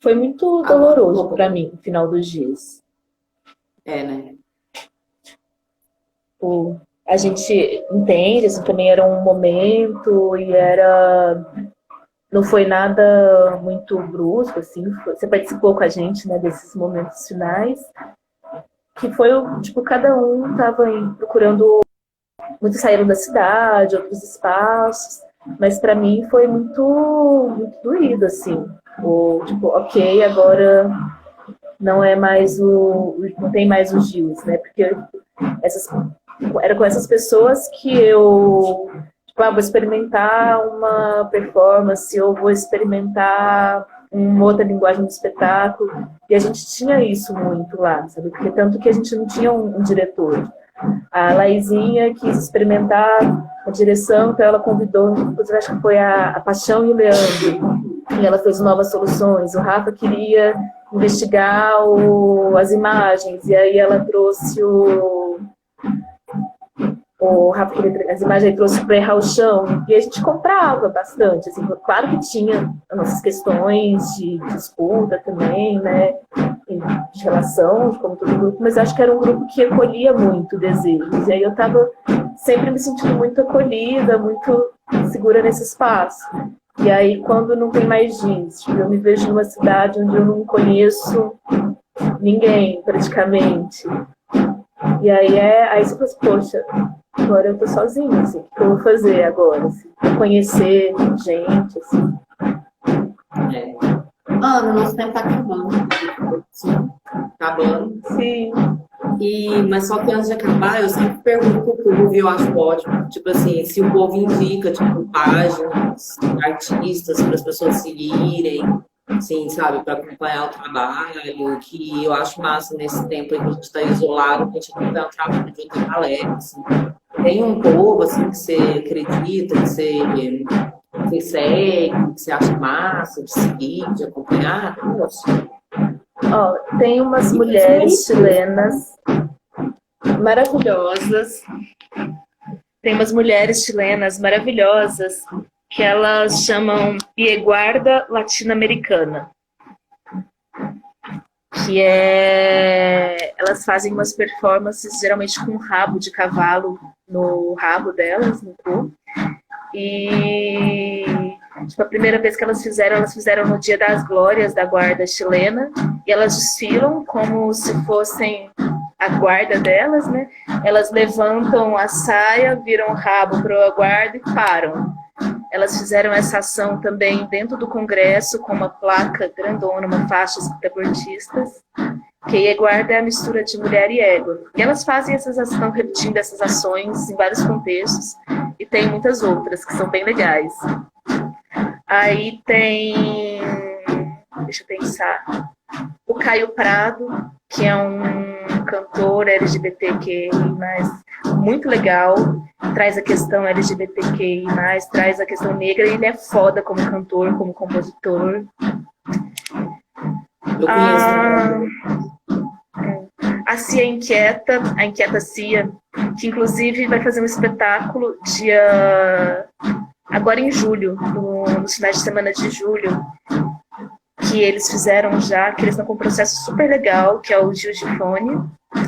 Speaker 2: Foi muito doloroso para mim, no final dos dias.
Speaker 1: Né?
Speaker 2: A gente entende, assim, também era um momento e não foi nada muito brusco, assim, você participou com a gente, né, desses momentos finais, que foi, tipo, cada um estava procurando, muitos saíram da cidade, outros espaços, mas para mim foi muito, muito doído, assim, tipo, ok, agora não é mais não tem mais os Gils, né, porque era com essas pessoas que eu vou experimentar uma performance ou vou experimentar uma outra linguagem do espetáculo. E a gente tinha isso muito lá, sabe? Porque tanto que a gente não tinha um diretor. A Laizinha quis experimentar a direção, então ela convidou, inclusive acho que foi a Paixão e o Leandro, e ela fez Novas Soluções. O Rafa queria investigar as imagens, e aí ela trouxe o Rafa, as imagens trouxe para errar o chão, e a gente comprava bastante, assim, claro que tinha as nossas questões de disputa também, né, de relação, como todo grupo, mas acho que era um grupo que acolhia muito desejos. E aí eu estava sempre me sentindo muito acolhida, muito segura nesse espaço. E aí, quando não tem mais jeans, tipo, eu me vejo numa cidade onde eu não conheço ninguém, praticamente. E aí você fala assim, poxa, agora eu tô sozinha, assim, o que eu vou fazer agora? Assim, pra conhecer gente, assim.
Speaker 1: É. Ana, nosso tempo tá acabando. Sim, acabando.
Speaker 2: Sim.
Speaker 1: Mas só que antes de acabar, eu sempre pergunto pro povo, e eu acho ótimo, tipo assim, se o povo indica, tipo, páginas, artistas para as pessoas seguirem, assim, sabe, para acompanhar o trabalho, que eu acho massa nesse tempo em que a gente está isolado, a gente acompanhar o trabalho de outra galera, assim. Tem um povo, assim, que você acredita, que você segue, que você acha massa de seguir, de acompanhar? Nossa.
Speaker 2: Ó, tem umas mulheres chilenas maravilhosas. Tem umas mulheres chilenas maravilhosas que elas chamam Pieguarda Latino-Americana. Que é... Elas fazem umas performances geralmente com um rabo de cavalo no rabo delas, no corpo. E tipo, a primeira vez que elas fizeram no Dia das Glórias da Guarda chilena, e elas desfilam como se fossem a guarda delas, né? Elas levantam a saia, viram o rabo para a guarda e param. Elas fizeram essa ação também dentro do Congresso, com uma placa grandona, uma faixa escrita por artistas, que guarda é a mistura de mulher e égua. E elas fazem estão repetindo essas ações em vários contextos, e tem muitas outras que são bem legais. Aí tem, deixa eu pensar, o Caio Prado, que é um cantor LGBTQI+, muito legal, traz a questão LGBTQI+, traz a questão negra, e ele é foda como cantor, como compositor.
Speaker 1: Eu conheço.
Speaker 2: A Cia Inquieta, a Inquieta Cia, que inclusive vai fazer um espetáculo agora em julho, nos finais de semana de julho, que eles fizeram já, que eles estão com um processo super legal, que é o Gil Gifone,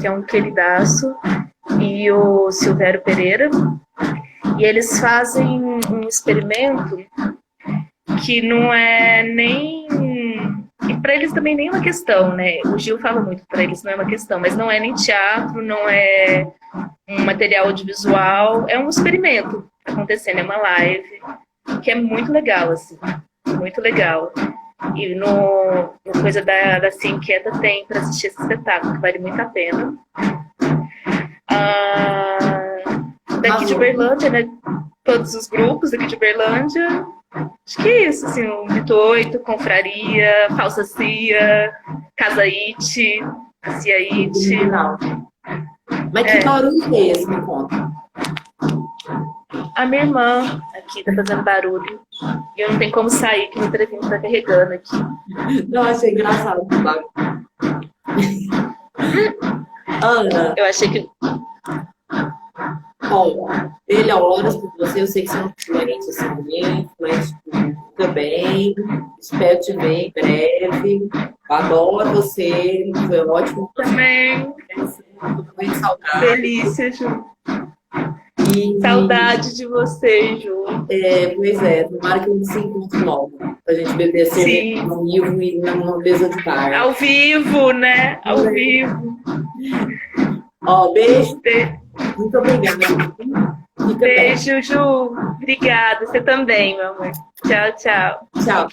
Speaker 2: que é um queridaço, e o Silvério Pereira, e eles fazem um experimento que não é nem... E para eles também nem é uma questão, né? O Gil fala muito, para eles não é uma questão, mas não é nem teatro, não é um material audiovisual, é um experimento acontecendo, é uma live, que é muito legal, assim, muito legal. E no coisa da Cia Inquieta tem para assistir esse espetáculo, que vale muito a pena. Daqui de Uberlândia, né? Todos os grupos daqui de Uberlândia. Acho que é isso, assim, o Bitoito, Confraria, Falsa Cia, Casa It, a Cia It.
Speaker 1: Mas que barulho é esse, me conta?
Speaker 2: A minha irmã aqui tá fazendo barulho. E eu não tenho como sair, que meu telefone tá carregando aqui.
Speaker 1: Não, achei engraçado. Ana.
Speaker 2: Eu achei que...
Speaker 1: Olha, ele horas por você, eu sei que você não é diferente assim muito, mas fica bem, espero te ver em breve. Adoro você, foi ótimo.
Speaker 2: Também.
Speaker 1: Tô bem saudade.
Speaker 2: Delícia, Ju. Saudade de você, Ju.
Speaker 1: Pois é, tomara que a gente se encontre logo. Pra gente beber cerveja ao vivo e numa mesa de bar.
Speaker 2: Ao vivo, né? Ao vivo.
Speaker 1: Ó, beijo. Muito obrigada.
Speaker 2: Beijo, Ju. Obrigada. Você também, meu amor. Tchau, tchau.
Speaker 1: Tchau.